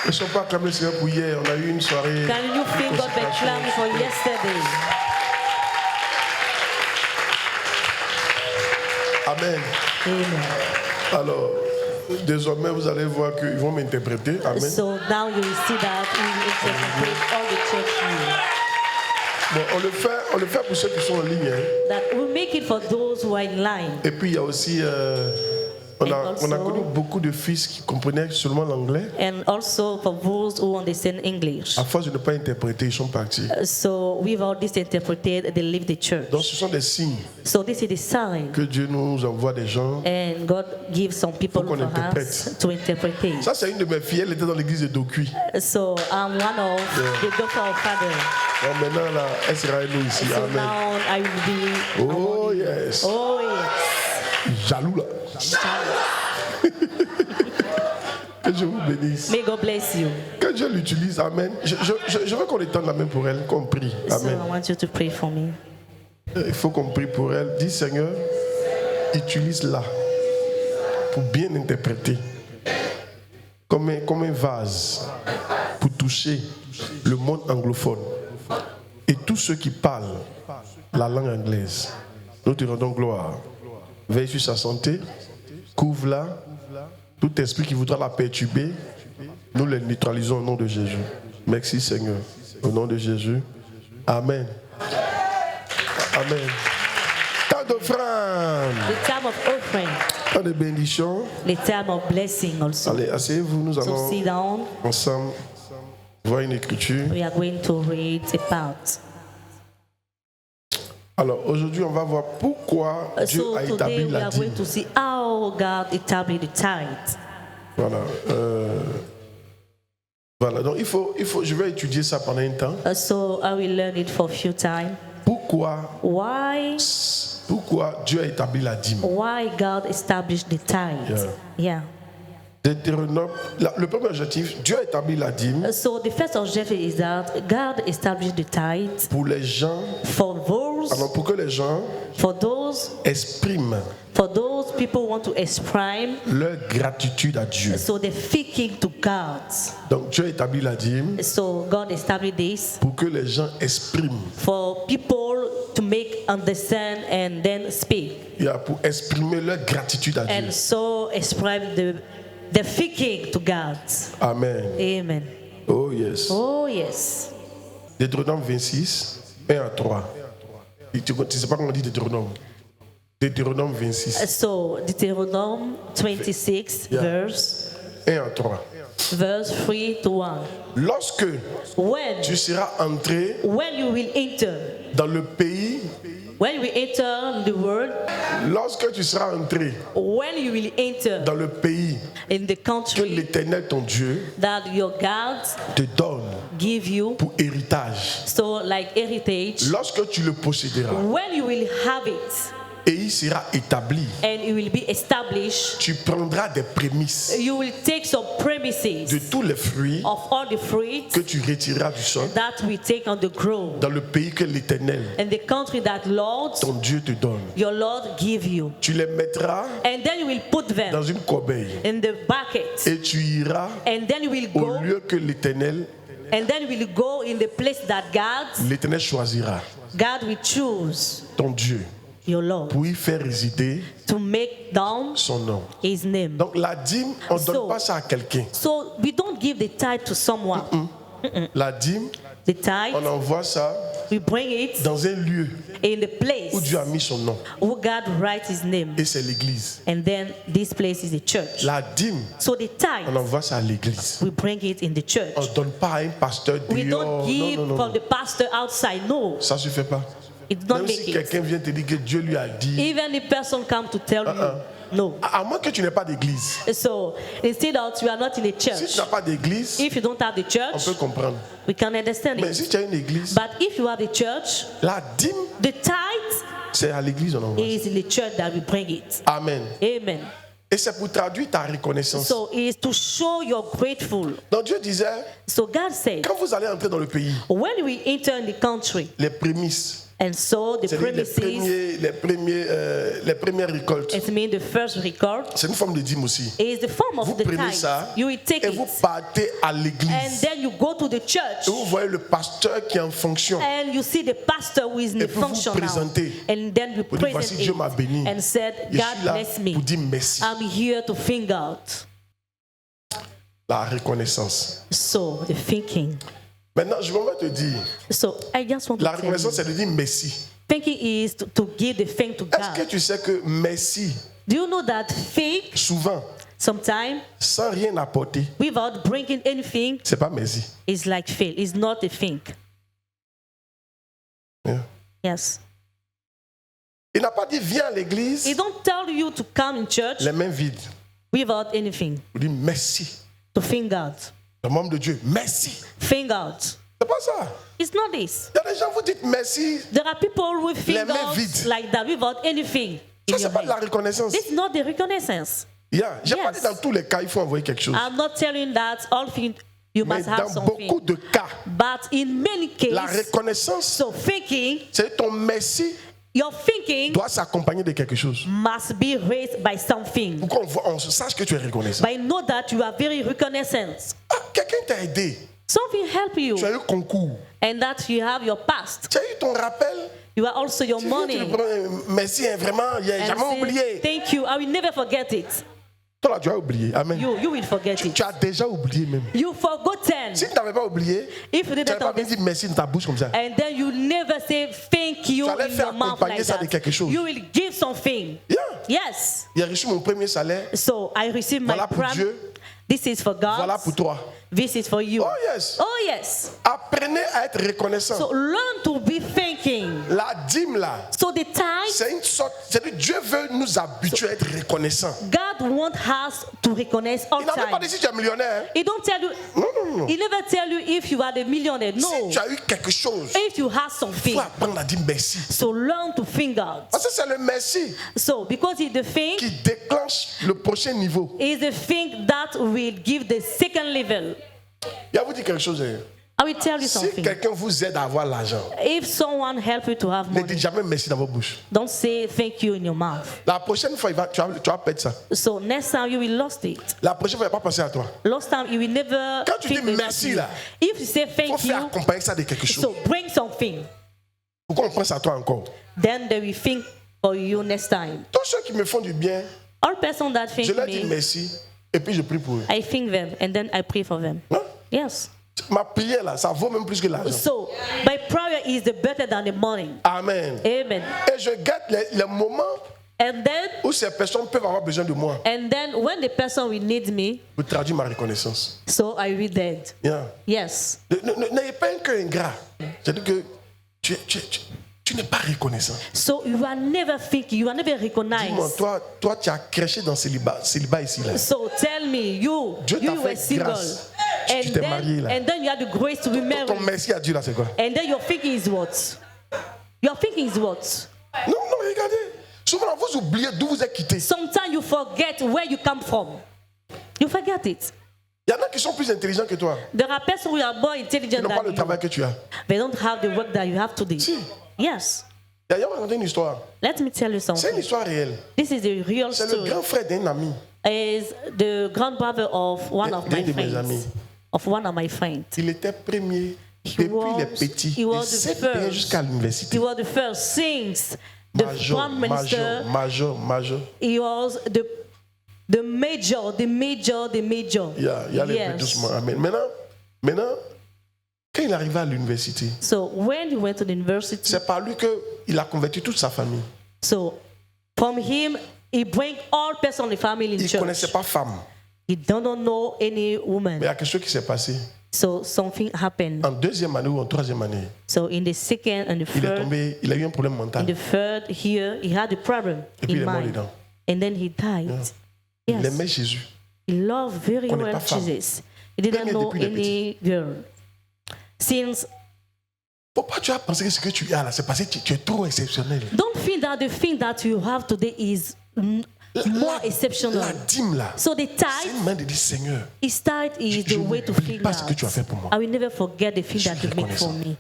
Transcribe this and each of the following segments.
Ne sont pas acclamés le Seigneur pour hier. On a eu une soirée. Can you feel God by clapping for yesterday? Amen. Amen. Alors, désormais, vous allez voir qu'ils vont m'interpréter. Amen. So now you will see that we will interpret all the church here. Bon, on le fait pour ceux qui sont en ligne. Hein. That will make it for those who are in line. Et puis il y a aussi, on a connu beaucoup de fils qui comprenaient seulement l'anglais. And also for those who understand English. À force de ne pas interpréter, ils sont partis. So without this interpreted, they leave the church. Donc ce sont des signes So this is the sign. que Dieu nous envoie des gens. And God gives some people Faut qu'on for us to interpret. Ça c'est une de mes filles, elle était dans l'église de Dokui. So I'm one of the daughter of Father. Donc maintenant là, elle sera nous ici. So Amen. now I will be. Oh yes. Oh yes. Jaloux là. Que Dieu vous bénisse. May God bless you. Que Dieu l'utilise. Amen. Je veux qu'on étende la main pour elle, qu'on prie. So Amen. I want you to pray for me. Il faut qu'on prie pour elle. Dis Seigneur, utilise-la pour bien interpréter. Comme un vase pour toucher le monde anglophone et tous ceux qui parlent la langue anglaise. Nous te rendons gloire. Veille sur sa santé, couvre-la. Tout esprit qui voudra la perturber, nous les neutralisons au nom de Jésus. Merci Seigneur. Au nom de Jésus. Amen. Amen. Temps d'offrande. The time of offering. Temps de bénédiction. The time of blessing also. Allez, asseyez-vous, nous So allons sit down. ensemble voir une écriture. We are going to read a part. Alors aujourd'hui, on va voir pourquoi Dieu So a today établi we la are going dîme. to see how God established the tithe. Voilà. Voilà. Donc il faut, je vais étudier ça pendant un temps. So I will learn it for a few times. Pourquoi Dieu a établi la dîme? Why God established the tithe? Yeah. Deutéronome, le premier objectif, Dieu a établi la dîme. So the first objective is that God established the tithe Pour les gens, for those, alors pour que les gens expriment for those people who want to express leur gratitude à Dieu. So they're speaking to God. Donc Dieu a établi la dîme. So God established this pour que les gens expriment. For people to make understand and then speak. Yeah, pour exprimer leur gratitude à Dieu. And so express the speaking to God. Amen. Amen. Oh yes. Oh yes. Deutéronome 26, 1 à 3. Tu ne sais pas comment on dit Deutéronome. Deutéronome 26. So Deuteronomy 26, verse 1 à 3. Verse 3 to 1. Lorsque tu seras entré you will enter dans le pays, when we enter the world, lorsque tu seras entré when you will enter dans le pays in the country que l'Éternel ton Dieu that your God te donne give you pour héritage, so like heritage, lorsque tu le posséderas, when you will have it et il sera établi, and it will be established, tu prendras des prémices you will take some premises de tous les fruits of all the fruits que tu retireras du sol that we take on the ground dans le pays que l'Éternel in the country that Lord ton Dieu te donne. your Lord give you, Tu les mettras and then you will put them dans une corbeille in the bucket, et tu iras and then you will au go, lieu que l'Éternel in the place that l'Éternel choisira, God will choose ton Dieu, your Lord pour y faire résider to make down son nom. his name. Donc la dîme, on ne donne pas ça à quelqu'un. So we don't give the tithe to someone. La dîme, The tithe, on envoie ça we bring it dans un lieu in the place où Dieu a mis son nom. where God writes his name, Et c'est l'église. and then this place is the church. La dîme, So the tithe, on envoie ça à l'église. we bring it in the church. On ne donne pas à un pasteur We dehors. don't give Non. from the pastor outside. No, Ça ne se fait pas. it don't Même make si it. quelqu'un vient te dire que Dieu lui a dit, Even the person come to tell you, no. à moins que tu n'aies pas d'église. So instead of you are not in a Si tu church, n'as pas d'église, if you don't have the on church, peut comprendre. we can understand Mais it. si tu as une église, But if you have the church, la dîme, the tithe c'est à l'église on envoie. is in the church that we bring it. Amen. Amen. Et c'est pour traduire ta reconnaissance. So it is to show you're grateful. Donc Dieu disait, So God said, quand vous allez entrer dans le pays, when we enter in the country, les prémices, And so the C'est-à-dire premises, les premières récoltes. it means the first record, C'est une forme de dîme aussi. is the form Vous of the prenez tithe. ça You will take et vous it. partez à And l'église. then you go to the church. Et vous voyez le pasteur qui est en fonction. And you see the pastor who is in Et the puis vous function now. présentez. And then you Vous dites, voici, present Dieu m'a béni. it and said, Je God suis là bless me. pour dire merci. I'm here to think out. La reconnaissance. So the thinking. Maintenant, je vais te dire, So I just want to la tell reconnaissance, you, c'est de dire merci. thinking is to give the thank to Est-ce que God. tu sais que merci, Do you know that think souvent, sometimes sans rien apporter, without bringing anything c'est pas merci. is like fail. It's not a think. Yeah. Yes. Il n'a pas dit viens à l'église, He don't tell you to come in church les mains vides. without anything. Il dit merci. To think out. Le membre de Dieu, merci. Think out. C'est pas ça. It's not this. Il y a des gens, vous dites merci. There are people who think mains out vides. like that without anything Ça, in c'est your pas de la hand. reconnaissance. This is not the reconnaissance. Yeah. J'ai pas Yes. dit dans tous les cas, il faut envoyer quelque chose. I'm not telling that all things you Mais must have dans beaucoup something. de cas, But in many la cases, reconnaissance, so thinking, c'est ton merci your thinking doit s'accompagner de quelque chose. must be raised by something. Pour qu'on sache que tu es reconnaissant. But know that you are very reconnaissant. Ah, quelqu'un t'a aidé. Something help you. Tu as eu concours. And that you have your past. Tu as eu ton rappel. You are also your Tu viens, money. tu le prends, merci, hein, vraiment, il n'a And jamais say, oublié. thank you. I will never forget it. Toi là, tu as oublié. Amen. You will forget it. Tu as déjà oublié même. You forgotten. Si tu n'avais pas oublié, If you tu n'avais didn't pas understand. dit merci dans ta bouche comme ça. And then you never say thank you Tu allais in faire your mouth accompagner like ça de that. quelque chose. You will give something. Yeah. Yes. Il a reçu mon premier salaire. So I receive my Voilà pour promise. Dieu. This is for God. Voilà pour toi. This is for you. Oh yes. Oh yes. Apprenez à être reconnaissant. So learn to be thinking. La dîme là, So the tithe, c'est une sorte. C'est-à-dire Dieu veut nous habituer à être reconnaissants. God wants us to recognize all Il n'a même pas time. dit si tu es millionnaire. Hein. He don't tell you. Non, non, non. He never tell you if you are the millionaire. Si No. tu as eu quelque chose, If you have il something. faut apprendre à dire merci. So learn to think out. Parce que c'est le merci So because it's the thing, qui déclenche le prochain niveau. is the thing that will give the second level. Il va vous dire quelque chose. Hein. I will tell you Si something. quelqu'un vous aide à avoir l'argent, If someone help you to have ne dites money, jamais merci dans vos bouches. don't say thank you in your mouth. La prochaine fois, tu vas perdre ça. So next time you will lost it. La prochaine fois, il ne va pas penser à toi. Last time you will never. Quand tu think dis about merci, you. là, If you say Il faut thank faire you, accompagner ça de quelque chose. so bring something. Pourquoi on pense à toi encore? Then they will think for you next time. Tous ceux qui me font du bien, All person that je think leur dis me, merci et puis je prie pour eux. I think them and then I pray for them. Hein? Yes. Ma prière là, ça vaut même plus que l'argent. So my prayer is the better than the money. Amen. Amen. Et je gâte les moments And then où ces personnes peuvent avoir besoin de moi when the person will need me, pour traduire ma reconnaissance. so I will dead. Yeah. Yes. N'ayez pas un cœur ingrat. C'est-à-dire que tu n'es pas reconnaissant. So you are never thinking, you are never Dis-moi, recognized. toi, tu as crêché dans célibat ici là. So tell me, Dieu t'a you were fait single. grâce. Tu t'es marié là. And then you had the grace to be Ton married. merci à Dieu là, c'est quoi? And then your thinking is what? Your thinking is what? Non, regardez. Souvent, vous oubliez d'où vous êtes quitté. Sometimes you forget where you come from. You forget it. Il y en a qui sont plus intelligents que toi. There are persons who are more Ils intelligent n'ont pas le than travail you. que tu as. They don't have the work that you have today. Si. Yes. D'ailleurs, on va raconter une histoire. Let me tell you C'est une something. histoire réelle. This is the real C'est le story. grand frère d'un ami. Is the grandfather of one of D'un my de mes amis. friends. Of one of my friends. Il était premier He depuis was- les petits. he was Il s'est the payé first. jusqu'à l'université. He was the first since the prime minister. Major. He was the major. Il y a les Yes. peu doucement. Amen. Maintenant, quand il est arrivé à l'université, So when he went to the university, c'est par lui qu'il a converti toute sa famille. so from him he bring all persons in the family in Il ne church. connaissait pas femme. He don't know any Mais il woman. y a quelque chose qui s'est passé. So something happened. En deuxième année ou en troisième année, So in the second and the il est third, tombé, il a eu un problème in mental. the third here, he had a problem Et puis il in est mort mind, dedans. and then he died. Il Yes, aimait Jésus. he loved very Connaît well pas femme. Jesus. He didn't Premier know depuis les any girl. Since Pourquoi tu as pensé que ce que tu as là, c'est parce que tu es trop exceptionnel. don't think that the thing that you have today is more exceptional. La dîme là, So the c'est tithe, une main de dire Seigneur, his tithe is Je the way to n'oublie figure pas ce que tu as out. fait pour moi. I will never forget the thing Je suis that you made for reconnaissant. me.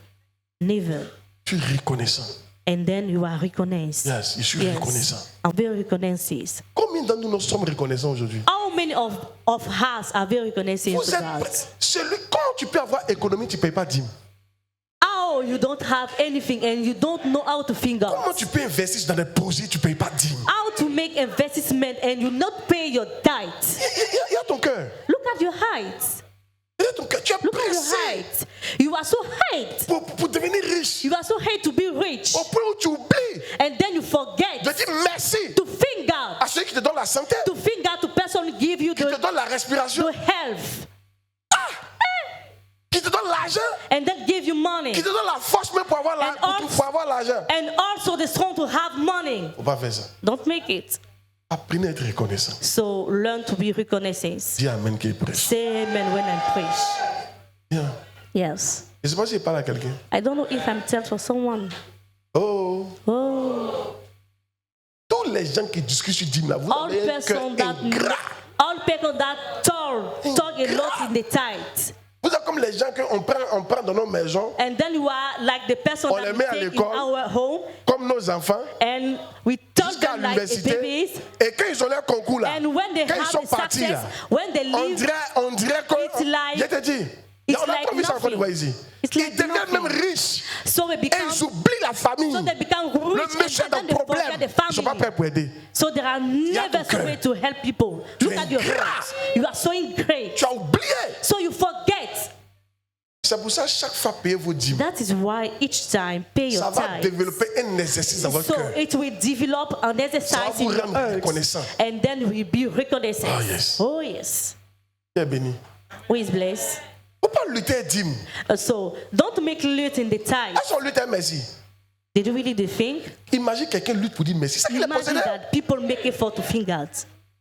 Never. tu es reconnaissant. And then you are recognized. Yes, je suis reconnaissant. I'm very recognized. Combien d'entre nous sommes reconnaissants aujourd'hui? How many of us are very recognized Vous to êtes God? celui, quand tu peux avoir économie, tu ne payes pas dîme. How you don't have anything and you don't know how to think Comment out? tu peux investir dans des projets, tu ne payes pas dîme? How to make investment and you not pay your tithe? Il y a ton cœur. Look at your height. Il y a ton cœur. Tu as Look at your pressé height. You are so height. pour devenir riche. You are so hate to be rich. Au point où tu oublies And then you forget de dire merci to think out. à celui qui te donne la santé, To think out to person who give you qui te the donne la respiration, health. qui te donne l'argent, And then give you money. qui te donne la force même pour avoir l'argent. And also the strong to have money. On va faire ça. Don't make it. Apprenez à être reconnaissant. So learn to be reconnaissance. Dis Amen qui est prêt. Say amen when I preach. Bien. Yes. Je ne sais pas si je parle à quelqu'un. I don't know if I'm telling for someone. Oh. Oh. Tous les gens qui discutent sur dîme là, vous All avez un cœur people that talk a lot in the tithe. Vous êtes comme les gens qu'on prend dans nos maisons, And then you are like the person On that les we met à take in l'école. our home comme nos enfants, and we turn jusqu'à them like a l'université. babies. Et quand ils ont leur concours là, And when they quand ils have sont the partis success, là, when they on leave, dirait que. it's like- je te dis, it's on a like pas vu ça encore nothing. de ici. It's Ils like deviennent nothing. même riches. so they Et become ils oublient la famille. so they become Le rich monsieur est and dans then they problème. forget the Ils ne sont pas family. prêts pour aider. So they are a ton never cœur. way to help people. Tu Look es at your ingrat. heart. You are so great. Tu as oublié. So you forget. C'est pour ça chaque fois payez vos dîmes. That is why each time pay Ça your va tithe. développer un exercice dans votre So cœur. it will develop an Ça va exercise vous in your rendre earth, reconnaissant. and then we'll be reconnaissance. Oh, yes. Oh yes. Tu es béni. Who is blessed? Il ne faut pas lutter dîmes. So don't make lute in the tithe. Est-ce qu'on lutte un merci? Did you really think? Imagine quelqu'un lutte pour dire merci. C'est qu'il est Imagine possédé. that people make effort to think out.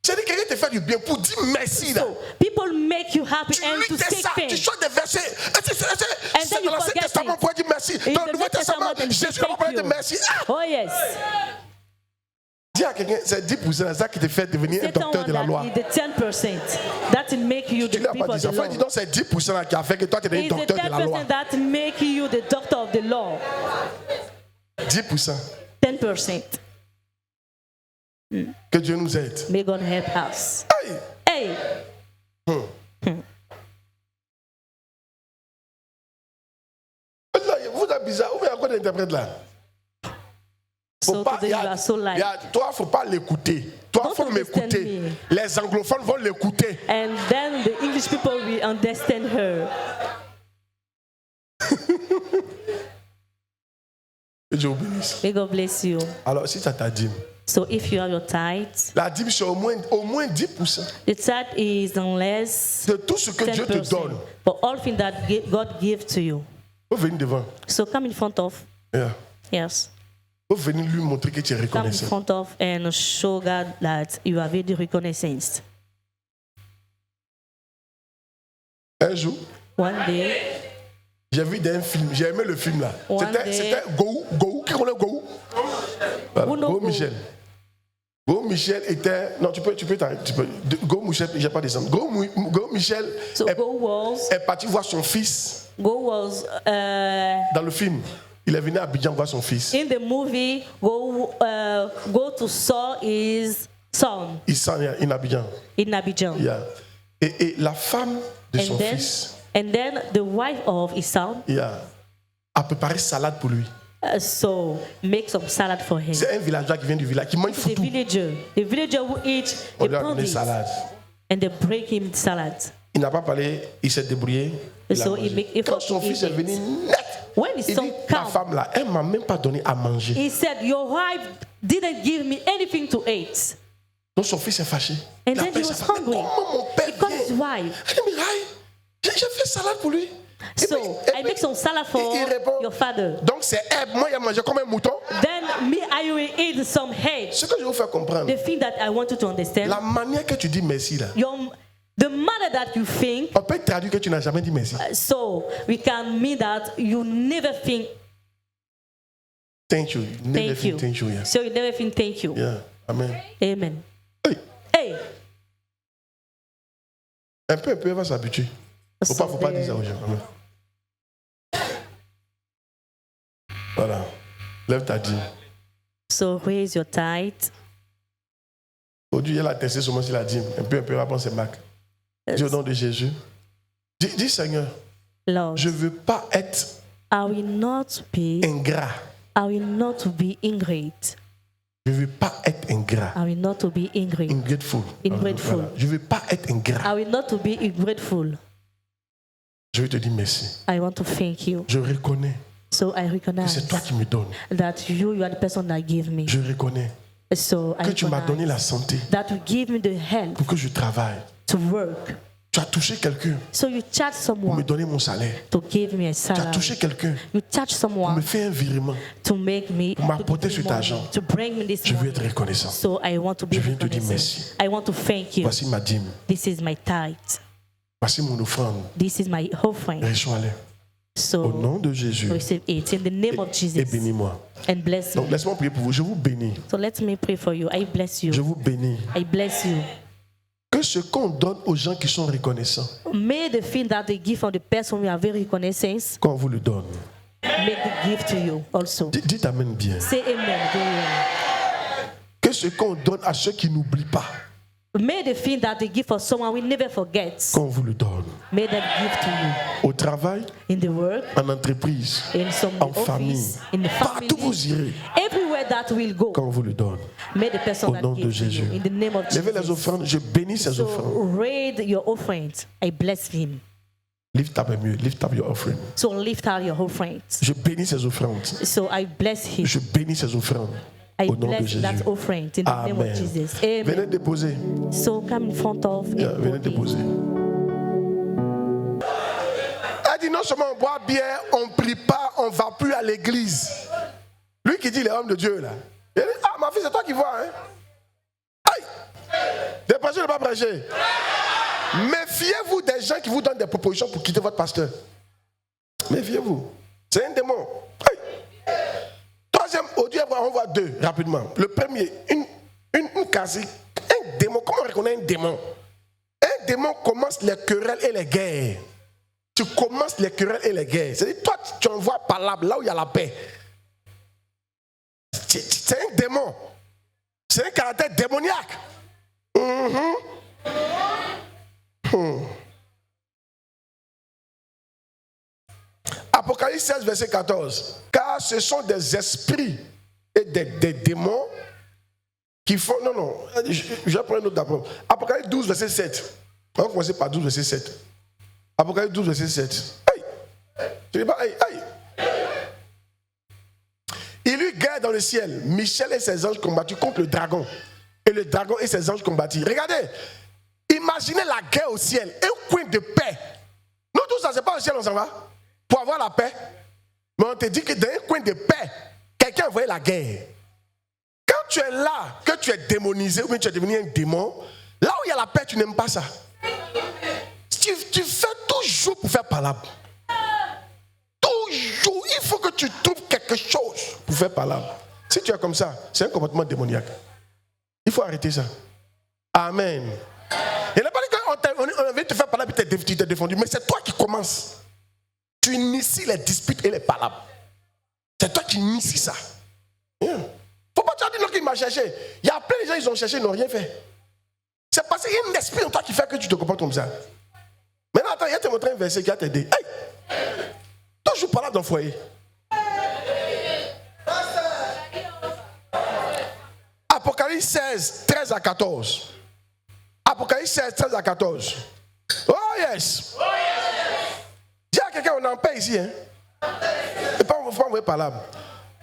C'est-à-dire que quelqu'un te fait du bien pour dire merci là. So people make you happy Tu and to luttes say ça, tu thanks. chantes des versets. then C'est you dans l'Ancien forget Testament it. pour dire merci. In Dans the le Nouveau New Testament, Testament, Jésus thank va parler de you. merci. Ah! Oh yes. Dis à quelqu'un, c'est 10% ça qui te fait devenir un Satan docteur de la loi. is the 10%. That will make you Tu the ne l'as people pas of dit ça. the Enfin, law. dis donc, c'est 10% là qui a fait que toi tu es un It's the docteur de la loi. 10% that make you the doctor of the law. 10%. 10%. Que Dieu nous aide. May God help us. Hey! Hey, Là, vous êtes bizarre. Où est encore l'interprète là? so today you are so light. Toi, il ne faut pas l'écouter. Toi, il Don't faut m'écouter. understand me. Les anglophones vont l'écouter. And then the English people will understand her. Que Dieu vous bénisse. May God bless you. Alors, si ça t'a dit, So if you have your tithe, la dîme, c'est au moins 10% the tithe is unless de tout ce que Dieu te 10%. donne. For all things that God gives to you. Vous venez devant. So come in front of, Yeah. yes. Vous venez lui montrer que tu es Come in reconnaissant. front of and show God that you are very reconnaissance. Un jour, One day, j'ai vu un film, j'ai aimé le film là. One day- C'était Gou, qui connaît Gou? Voilà, Who know Gou Gou? Michel. Gou Michel était. Non, tu peux Gou Michel, je n'ai pas descendre. Gou Michel so Go est parti voir son fils was dans le film. Il est venu à Abidjan voir son fils. in the movie. Go to saw his son Il s'en est in Abidjan. in Abidjan. Yeah. Et la femme de son fils And then the wife of his son a préparé salade pour lui. so make some salad for him. C'est un villageois qui vient du village, qui mange The foutou. villager who eat On the lui a donné produce salade. and they break him salad. Il n'a pas parlé, il s'est débrouillé. Il a So he mangé. make effort Quand son to fils eat est venu it. net, When his il son dit, ma come, femme là, elle m'a même pas donné à manger. he said, "Your wife didn't give me anything to eat." Donc son fils est fâché. And Il then appelle he sa was femme, mais hungry. comment mon père He called his vient? wife. Elle dit, mais aïe, j'ai fait salade pour lui. Et So I make some salad for il répond, your father. donc c'est elle, moi il a mangé comme un mouton. Then me, I will eat some head. Ce que je vais vous faire comprendre, The thing that I want you to understand, la manière que tu dis merci là, the manner that you think, on peut traduire que tu n'as jamais dit merci. so we can mean that you never think Thank you. Never thank you. Thank you. Yeah. So you never think thank you. Yeah. Amen. Amen. Hey. Hey. Un peu, elle va s'habituer. Faut pas dire ça aux gens. Amen. Voilà. Lève ta dîme. So raise your tithe. Aujourd'hui, elle a testé seulement sur la dîme. Un peu, après c'est Mac. Dis au nom de Jésus. Dis Seigneur, Lord, je ne veux pas être I will not be ingrate. Je ne veux pas être ingrat. I will not be ingrate. Ingrateful. Ingrateful. Voilà. Je ne veux pas être ingrat. I will not be ingrateful. Je veux te dire merci. I want to thank you. Je reconnais So I que recognize c'est toi qui me donnes. that you are the person that gave me. Je reconnais So I que tu m'as donné la recognize santé that you give me the help pour que je travaille. to work. Tu as touché quelqu'un So you charge pour me someone donner mon salaire. to give me a Tu as salary. touché quelqu'un You charge pour me someone faire un virement. to make me Pour m'apporter to give cet me argent. money, to bring me this Je veux être money. reconnaissant. So I want to be Je viens te dire reconnaissant. merci. I want to thank you. Voici ma dîme. This is my tithe. Voici mon offrande. This is my offering. Reçois-les. Au So nom de Jésus. receive it in the name of Et Jesus bénis-moi. and bless Donc me. laisse-moi prier pour vous. Je vous bénis. So let me pray for you. I bless Je you. vous bénis. I bless you. Que ce qu'on donne aux gens qui sont reconnaissants, May the thing that they give from the person we are very reconnaissance, qu'on vous le donne. make the gift to you also. Dites Amen bien. Say amen. Go on. Que ce qu'on donne à ceux qui n'oublient pas, May the thing that they give for someone we never forget. qu'on vous le donne. May that give to you Au travail, in the work, en entreprise, in some en office, famille, in the family, partout vous irez, everywhere that will go. qu'on vous le donne. May the person Au that nom de gives to Jésus. you in the name of Levez les Jesus. offrandes, je bénis ces offrandes. So raise your offering. I bless him. Lift up mieux, lift up your offering. So lift out your offering. Je bénis ces offrandes. So I bless him. Je bénis ces offrandes. I Au nom de bless Jésus. that offering in the name of Amen. Jesus. Venez Amen. déposer. So come in front of Venez everybody. déposer. Elle dit non seulement on boit bien, on ne prie pas, on ne va plus à l'église. Lui qui dit les hommes de Dieu là. Il dit, ah ma fille c'est toi qui vois hein. Aïe. Des prêcheurs ne pas prêcher. Méfiez-vous des gens qui vous donnent des propositions pour quitter votre pasteur. Méfiez-vous. C'est un démon. Aïe. Troisième audio, on voit deux rapidement. Le premier, une casier. Un démon, comment on reconnaît un démon? Un démon commence les querelles et les guerres. Tu commences les querelles et les guerres. C'est-à-dire, toi, tu envoies par là où il y a la paix. C'est un démon. C'est un caractère démoniaque. Apocalypse 16, verset 14. Car ce sont des esprits et des démons qui font... Non, je vais prendre un autre d'abord. Apocalypse 12, verset 7. On va commencer par 12, verset 7. Apocalypse 12, verset 7. Aïe! Je dis pas aïe, aïe! Il eut guerre dans le ciel. Michel et ses anges combattirent contre le dragon. Et le dragon et ses anges combattirent. Regardez, imaginez la guerre au ciel. Un coin de paix. Nous tous, ça, c'est pas au ciel, on s'en va pour avoir la paix. Mais on te dit que dans un coin de paix, quelqu'un a envoyé la guerre. Quand tu es là, que tu es démonisé ou bien tu es devenu un démon, là où il y a la paix, tu n'aimes pas ça. Tu fais toujours pour faire palabre. Toujours, il faut que tu trouves quelque chose pour faire palabre. Si tu es comme ça, c'est un comportement démoniaque. Il faut arrêter ça. Amen. Il n'est pas dit qu'on vient te faire palabre et tu t'es défendu, mais c'est toi qui commences. Tu inities les disputes et les palabres. C'est toi qui inities ça. Yeah. Faut pas te dire qu'il m'a cherché. Il y a plein de gens qui ont cherché, ils n'ont rien fait. C'est parce qu'il y a un esprit en toi qui fait que tu te comportes comme ça. Maintenant, attends, il va te montrer un verset qui va t'aider. Hey! Toujours pas là dans le foyer. Apocalypse 16, 13 à 14. Apocalypse 16, 13 à 14. Oh yes! Dis à quelqu'un, on est en paix ici. Hein? Et pas envoyer par là.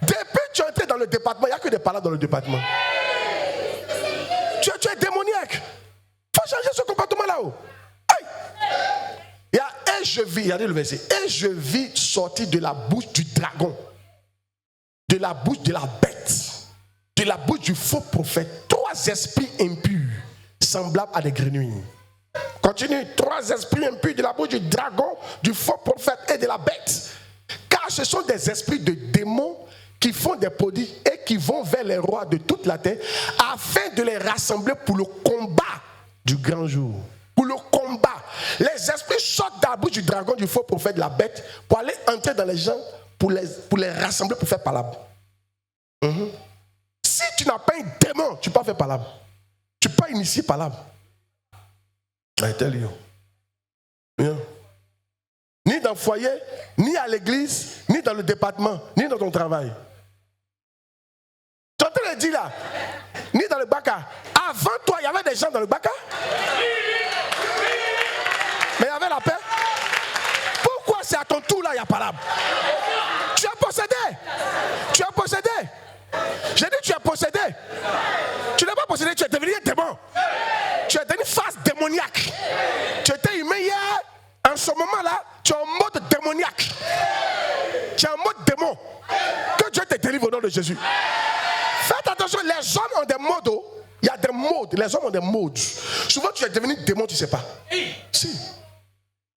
Depuis que tu es entré dans le département, il n'y a que des palabres dans le département. Tu es démoniaque. Il faut changer ce comportement là-haut. Aïe. Et je vis, regardez le verset. Et je vis sortir de la bouche du dragon, de la bouche de la bête, de la bouche du faux prophète, 3 esprits impurs, semblables à des grenouilles. Continue. 3 esprits impurs de la bouche du dragon, du faux prophète et de la bête. Car ce sont des esprits de démons qui font des prodiges et qui vont vers les rois de toute la terre afin de les rassembler pour le combat du grand jour. Pour le combat. Les esprits sortent de la bouche du dragon, du faux prophète, de la bête pour aller entrer dans les gens, pour les rassembler, pour faire palabre. Si tu n'as pas un démon, tu ne peux pas faire palabre. Tu ne peux pas initier palabre. I tell you. Yeah. Ni dans le foyer, ni à l'église, ni dans le département, ni dans ton travail. Tu es en train de dire là, ni dans le baka. Avant toi, il y avait des gens dans le baka. Mais il y avait la paix. Pourquoi c'est à ton tour là, il y a palabre? Tu es possédé. Tu es possédé. J'ai dit tu es possédé. Tu n'es pas possédé, tu es devenu un démon. Tu es devenu une face démoniaque. Tu étais humain hier. En ce moment-là, tu es en mode démoniaque. Tu es en mode démon. Que Dieu te délivre au nom de Jésus. Faites attention, les hommes ont des modes. Il y a des modes. Les hommes ont des modes. Souvent, tu es devenu démon, tu ne sais pas. Si.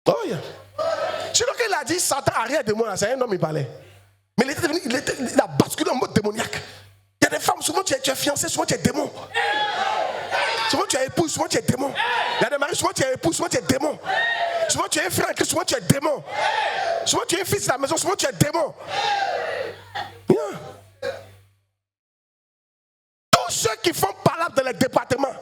Oh, yeah. Sinon, qu'il a dit, Satan arrière de moi, c'est un homme, il parlait. Mais il a basculé en mode démoniaque. Il y a des femmes, souvent tu es fiancé, souvent tu es démon. Souvent tu es épouse, souvent tu es démon. Il y a des maris, souvent tu es épouse, souvent tu es démon. Souvent tu es un frère, souvent tu es démon. Souvent tu es un fils de la maison, souvent tu es démon. Yeah. Tous ceux qui font palabre dans les départements,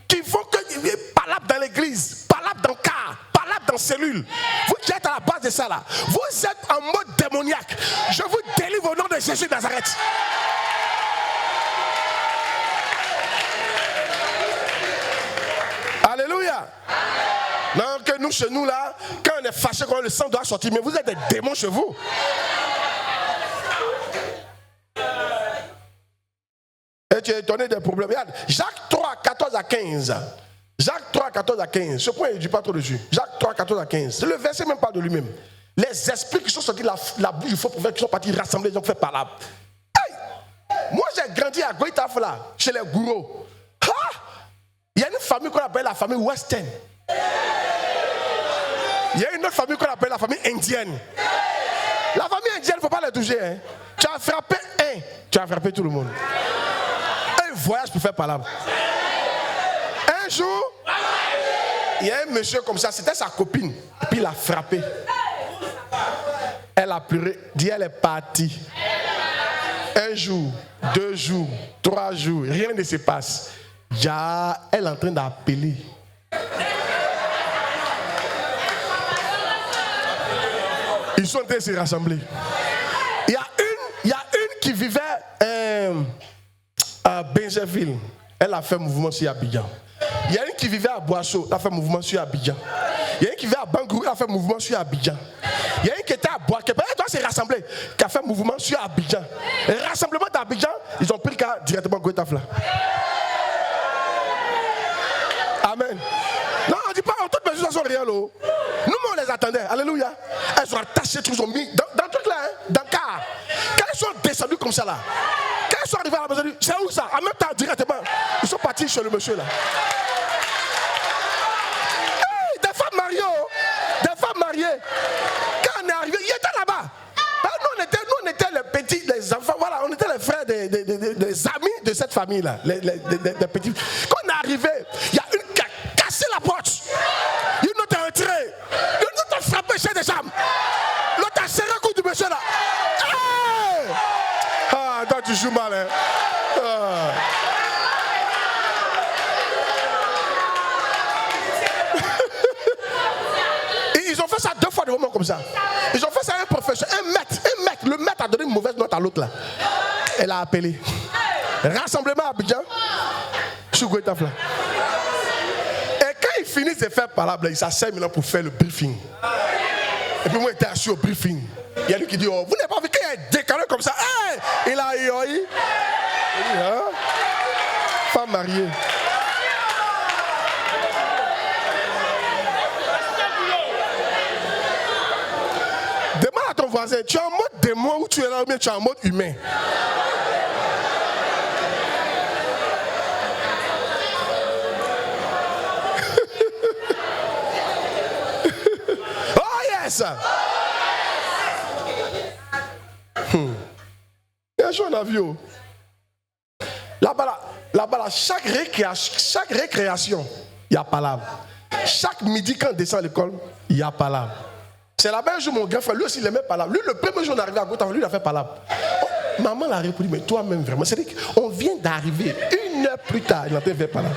qui font que palabre dans l'église, palabre dans le car, palabre dans la cellule, vous qui êtes à la base de ça là, vous êtes en mode démoniaque. Je vous délivre au nom de Jésus de Nazareth. Alléluia. Non, que nous, chez nous, là, quand on est fâché, quand le sang doit sortir, mais vous êtes des démons chez vous. Et tu es étonné des problèmes. Regarde, Jacques 3, 14 à 15. Jacques 3, 14 à 15. Ce point, il ne dit pas trop dessus. Jacques 3, 14 à 15. Le verset même pas de lui-même. Les esprits qui sont sortis de la bouche du faux prophète, qui sont partis rassembler, ils ont fait palabre. Hey! Moi, j'ai grandi à Goïtafla, chez les gourous. Il y a une famille qu'on appelle la famille Western. Il y a une autre famille qu'on appelle la famille indienne. La famille indienne, il ne faut pas la toucher. Hein. Tu as frappé un, tu as frappé tout le monde. Un voyage pour faire palabre. Un jour, il y a un monsieur comme ça, c'était sa copine. Et puis il a frappé. Elle a pleuré, dit elle est partie. Un jour, 2 jours, 3 jours, rien ne se passe. Elle est en train d'appeler. Ils sont en train de se rassembler. Il y a une qui vivait à Benjerville. Elle a fait mouvement sur Abidjan. Il y a une qui vivait à Boisseau. Elle a fait mouvement sur Abidjan. Il y a une qui vivait à Bangrou. Elle a fait mouvement sur Abidjan. Il y a une qui était à Boaké. Elle doit se rassembler. Qui a fait mouvement sur Abidjan. Le rassemblement d'Abidjan, ils ont pris le cas directement à Goïtafla. Amen. Non, on ne dit pas en toute mesure, elles sont réelles. Nous, on les attendait. Alléluia. Elles ont attaché, ils ont mis dans le truc là, dans le car. Quand elles sont descendues comme ça là, quand elles sont arrivées à la maison, c'est où ça? En même temps, directement, ils sont partis chez le monsieur là. Hey, des femmes mariées, des femmes mariées. Quand on est arrivé, il était là-bas. Nous, on était les petits, les enfants, voilà, on était les frères des amis de cette famille là, les petits. Quand on est arrivé, il y a une qui a cassé la porte. Une autre est entrée. Une autre a frappé chez des femmes. L'autre a serré le cou du monsieur là. Hey! Ah, toi tu joues mal, hein. Ah. Et ils ont fait ça 2 fois devant moi comme ça. Ils ont fait ça à un professeur, un maître. Le maître a donné une mauvaise note à l'autre là. Elle a appelé. Rassemblement à Abidjan. Sur Goïtafla. Et quand ils finissent de faire palabre, ils s'asseyent maintenant pour faire le briefing. Et puis moi j'étais assis au briefing. Il y a lui qui dit, oh, vous n'avez pas vu qu'il est décalé comme ça. Hey! Il a eu. Hein? Femme mariée. Demande à ton voisin, tu es en mode démon ou tu es là ou bien tu es en mode humain? Oh yes! Il y a un jour on a vu. Là-bas, chaque récréation, il y a palabre. Chaque midi quand on descend à l'école, il y a palabre. C'est là-bas un jour mon grand frère, lui aussi il aimait palabre. Lui le premier jour on est arrivé à Goïtafla, lui il a fait palabre. Maman l'a répondu, mais toi-même vraiment. C'est-à-dire qu'on vient d'arriver 1 heure plus tard. Il n'entendait pas là.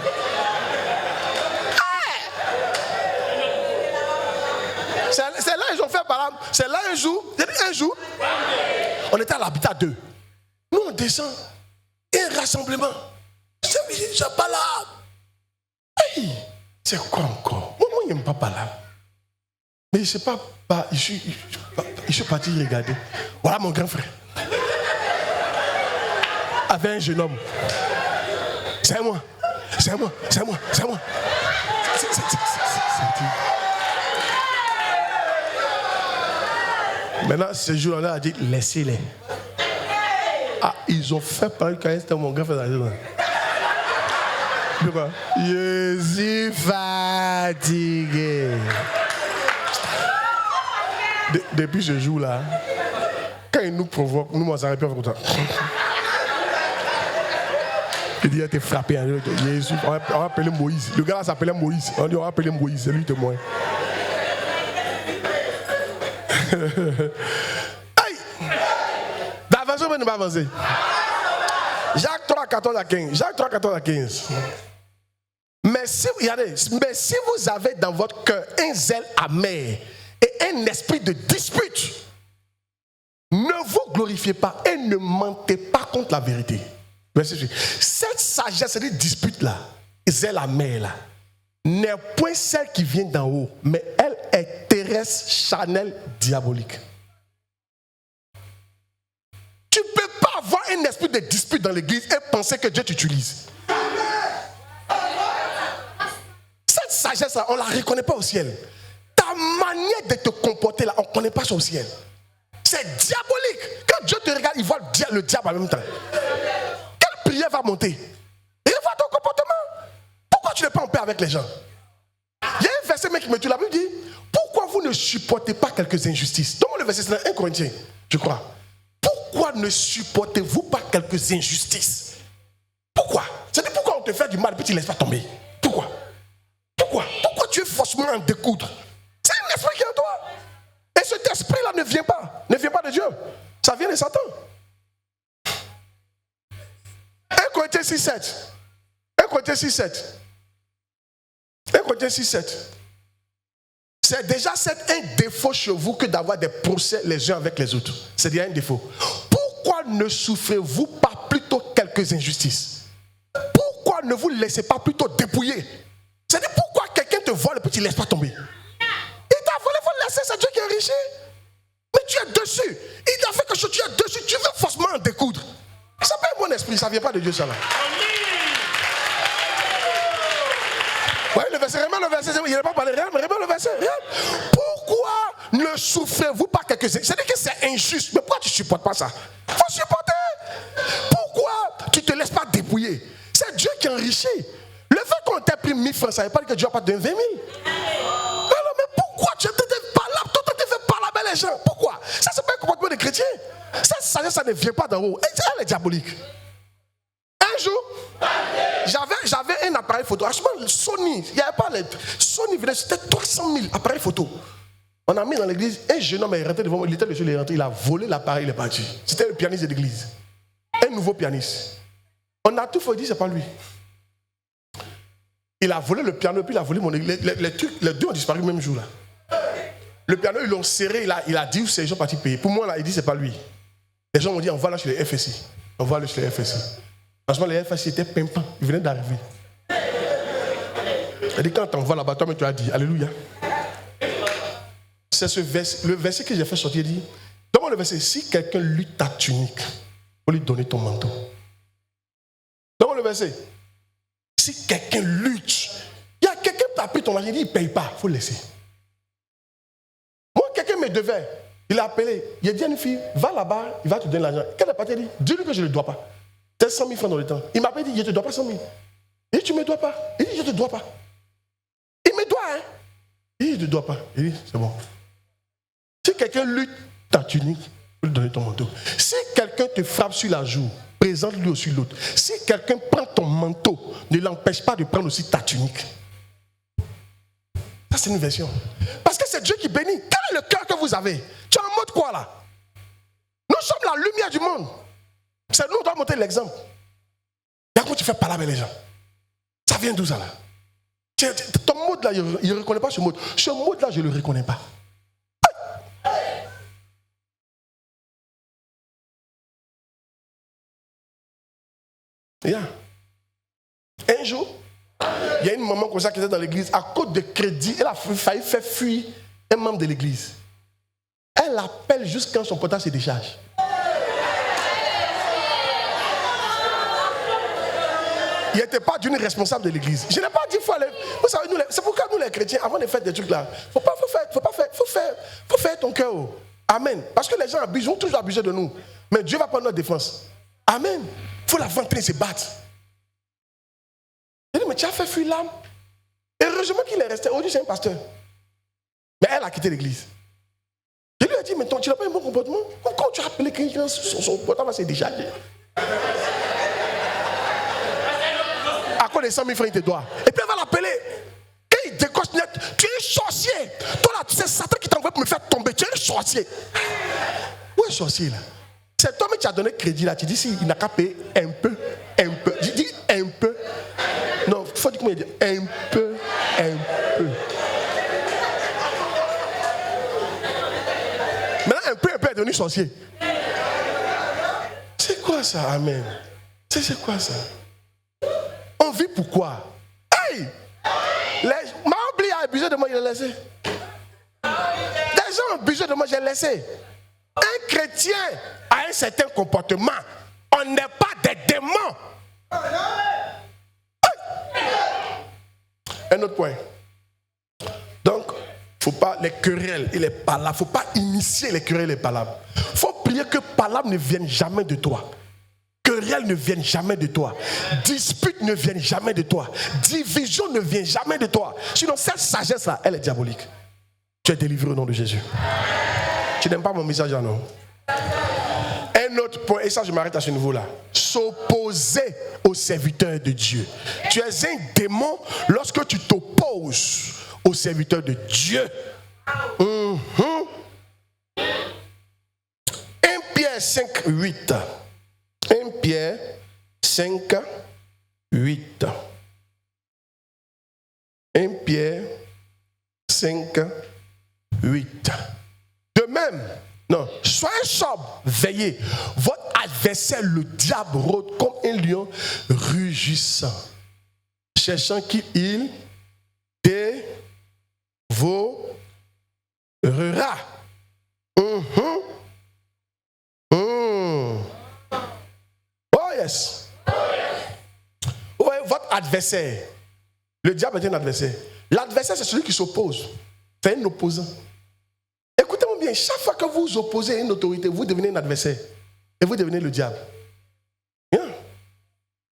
C'est là ils ont fait par là. C'est là un jour, on était à l'habitat 2. Nous on descend. Et un rassemblement. C'est pas là. Hey, c'est quoi encore? Moi, il n'aime pas là. Mais je ne sais pas, je suis parti regarder. Voilà mon grand frère. Avec un jeune homme. C'est moi. Maintenant, ce jour-là, on a dit, laissez-les. Ah, ils ont fait pareil quand c'était mon grand frère. Je suis fatigué. Depuis ce jour-là, quand il nous provoque, nous, on s'arrête plus comme ça. Il dit, il a été frappé. On va appeler Moïse. Le gars s'appelait Moïse. On dit, on va appeler Moïse, c'est lui le témoin. Aïe! D'avancer ou de ne pas avancer? Jacques 3, 14 à 15. Jacques 3, 14 à 15. Mais si vous avez dans votre cœur un zèle amer et un esprit de dispute, ne vous glorifiez pas et ne mentez pas contre la vérité. Cette sagesse, cette dispute-là, zèle amer là, n'est point celle qui vient d'en haut, mais elle est terrestre, charnelle, diabolique. Tu ne peux pas avoir un esprit de dispute dans l'église et penser que Dieu t'utilise. Cette sagesse-là, on ne la reconnaît pas au ciel. Ta manière de te comporter là, on ne connaît pas ça au ciel. C'est diabolique. Quand Dieu te regarde, il voit le diable en même temps. Quelle prière va monter? Il voit ton comportement. Pourquoi tu n'es pas en paix avec les gens? Il y a un verset qui me tue. La Bible dit, pourquoi vous ne supportez pas quelques injustices? Donne-moi le verset, c'est dans 1 Corinthiens, je crois. Pourquoi ne supportez-vous pas quelques injustices? Pourquoi? C'est-à-dire pourquoi on te fait du mal et puis tu ne laisses pas tomber? Pourquoi tu es forcément en découdre? C'est un esprit qui est en toi. Et cet esprit-là ne vient pas de Dieu. Ça vient de Satan. 1 Corinthiens 6,7. 1 Corinthiens 6,7. 1 Corinthiens 6,7. C'est déjà un défaut chez vous que d'avoir des procès les uns avec les autres. C'est déjà un défaut. Pourquoi ne souffrez-vous pas plutôt quelques injustices? Pourquoi ne vous laissez pas plutôt dépouiller? C'est-à-dire pourquoi quelqu'un te vole et puis tu ne laisses pas tomber? Il t'a volé, il faut le laisser, c'est Dieu qui est riche. Mais tu es dessus. Il t'a fait quelque chose, tu es dessus, tu veux forcément en découdre. Ça s'appelle mon esprit, ça ne vient pas de Dieu, ça là. Oui, le verset, il n'a pas parlé, remets le verset. Pourquoi ne souffrez-vous pas quelque chose? C'est-à-dire que c'est injuste, mais pourquoi tu ne supportes pas ça? Il faut supporter. Pourquoi tu ne te laisses pas dépouiller? C'est Dieu qui enrichit. Le fait qu'on t'ait pris 1000 francs, ça ne veut pas dire que Dieu n'a pas donné 20 000. Alors, mais pourquoi tu étais pas là? Toi, tu fait par là les gens. Pourquoi? Ça, c'est pas un comportement de chrétien. Ça ne vient pas d'en haut. Elle est diabolique. Un jour, j'avais un appareil photo. Franchement, Sony, il n'y avait pas les. Sony venait, c'était 300 000 appareils photo. On a mis dans l'église, un jeune homme est rentré devant moi, il était dessus, il est rentré, il a volé l'appareil, il est parti. C'était le pianiste de l'église. Un nouveau pianiste. On a tout fait, dit, c'est pas lui. Il a volé le piano, puis il a volé mon église. Les deux ont disparu le même jour là. Le piano, ils l'ont serré, il a dit où ces gens partis payer. Pour moi, là, il dit, c'est pas lui. Les gens m'ont dit, on va là chez les FSI. On va là chez les FSI. Franchement, les FSI étaient pimpants. Ils venaient d'arriver. Il dit, quand on va là-bas, toi, tu as dit, alléluia. C'est le verset que j'ai fait sortir. Il dit, donne-moi le verset. Si quelqu'un lutte ta tunique, faut lui donner ton manteau. Donne-moi le verset. Si quelqu'un lutte, il y a quelqu'un qui t'a pris ton argent, il dit, il ne paye pas, il faut le laisser. Moi, quelqu'un me devait. Il a appelé. Il a dit à une fille, va là-bas, il va te donner l'argent. Qu'elle a pas dit, dis-lui que je ne le dois pas. C'est 100 000 francs dans le temps. Il m'a dit, je ne te dois pas 100 000. Il dit, tu ne me dois pas. Il dit, je ne te dois pas. Il me doit, hein. Il dit, je ne te dois pas. Il dit, c'est bon. Si quelqu'un lutte ta tunique, il faut lui donner ton manteau. Si quelqu'un te frappe sur la joue, présente-lui aussi l'autre. Si quelqu'un prend ton manteau, ne l'empêche pas de prendre aussi ta tunique. Ça, c'est une version. Parce que c'est Dieu qui bénit. Quel est le cœur que vous avez? Tu es en mode quoi là? Nous sommes la lumière du monde. C'est nous qui doit montrer l'exemple. Et comment tu fais parler avec les gens? Ça vient d'où ça là? Ton mot là, il ne reconnaît pas ce mot. Ce mot là, je ne le reconnais pas. Yeah. Un jour, il y a une maman comme ça qui était dans l'église. À cause de crédit, elle a failli faire fuir un membre de l'église. Elle appelle juste quand son portable se décharge. Il n'était pas d'une responsable de l'église. Je n'ai pas dit qu'il faut aller. Vous savez, c'est pourquoi nous les chrétiens, avant de faire des trucs là, faut faire ton cœur. Amen. Parce que les gens abusent, ont toujours abusé de nous. Mais Dieu va prendre notre défense. Amen. Il faut la vendre et se battre. Je dis, mais tu as fait fuir l'âme. Heureusement qu'il est resté. Aujourd'hui, c'est un pasteur. Mais elle a quitté l'église. Je lui ai dit, mais tu n'as pas un bon comportement. Quand tu as appelé quelqu'un, son portable va se décharger. À cause des 100 000 francs, il te doit. Et puis elle va l'appeler. Quand il décoche net, tu es un sorcier. Toi là, c'est Satan qui t'envoie pour me faire tomber. Tu es un sorcier. Où est le sorcier là? C'est toi qui as donné crédit là. Tu dis si il n'a qu'à payer un peu. Je dis un peu. Non, il faut dire comment il dit. Un peu. Maintenant, un peu est devenu sorcier. C'est quoi ça? Amen. C'est quoi ça? On vit pourquoi? Hey! M'a oublié à abuser de moi, il a laissé. Des gens ont abusé de moi, j'ai laissé. Un chrétien a un certain comportement. On n'est pas des démons. Un autre point. Donc, faut pas les querelles et les palabres. Faut pas initier les querelles et les palabres. Faut prier que palabres ne viennent jamais de toi. Querelles ne viennent jamais de toi. Disputes ne viennent jamais de toi. Division ne vient jamais de toi. Sinon, cette sagesse-là, elle est diabolique. Tu es délivré au nom de Jésus. Tu n'aimes pas mon message là, non? Un autre point, et ça je m'arrête à ce niveau-là. S'opposer aux serviteurs de Dieu. Tu es un démon lorsque tu t'opposes aux serviteurs de Dieu. 1 Pierre 5, 8. 1 Pierre 5, 8. 1 Pierre 5, 8. De même, non, soyez sobres, veillez. Votre adversaire, le diable, rôde comme un lion rugissant, cherchant qui il dévorera. Oh yes. Oui, votre adversaire. Le diable est un adversaire. L'adversaire, c'est celui qui s'oppose. C'est un opposant. Écoutez-moi bien, chaque fois que vous opposez à une autorité, vous devenez un adversaire. Et vous devenez le diable. Bien.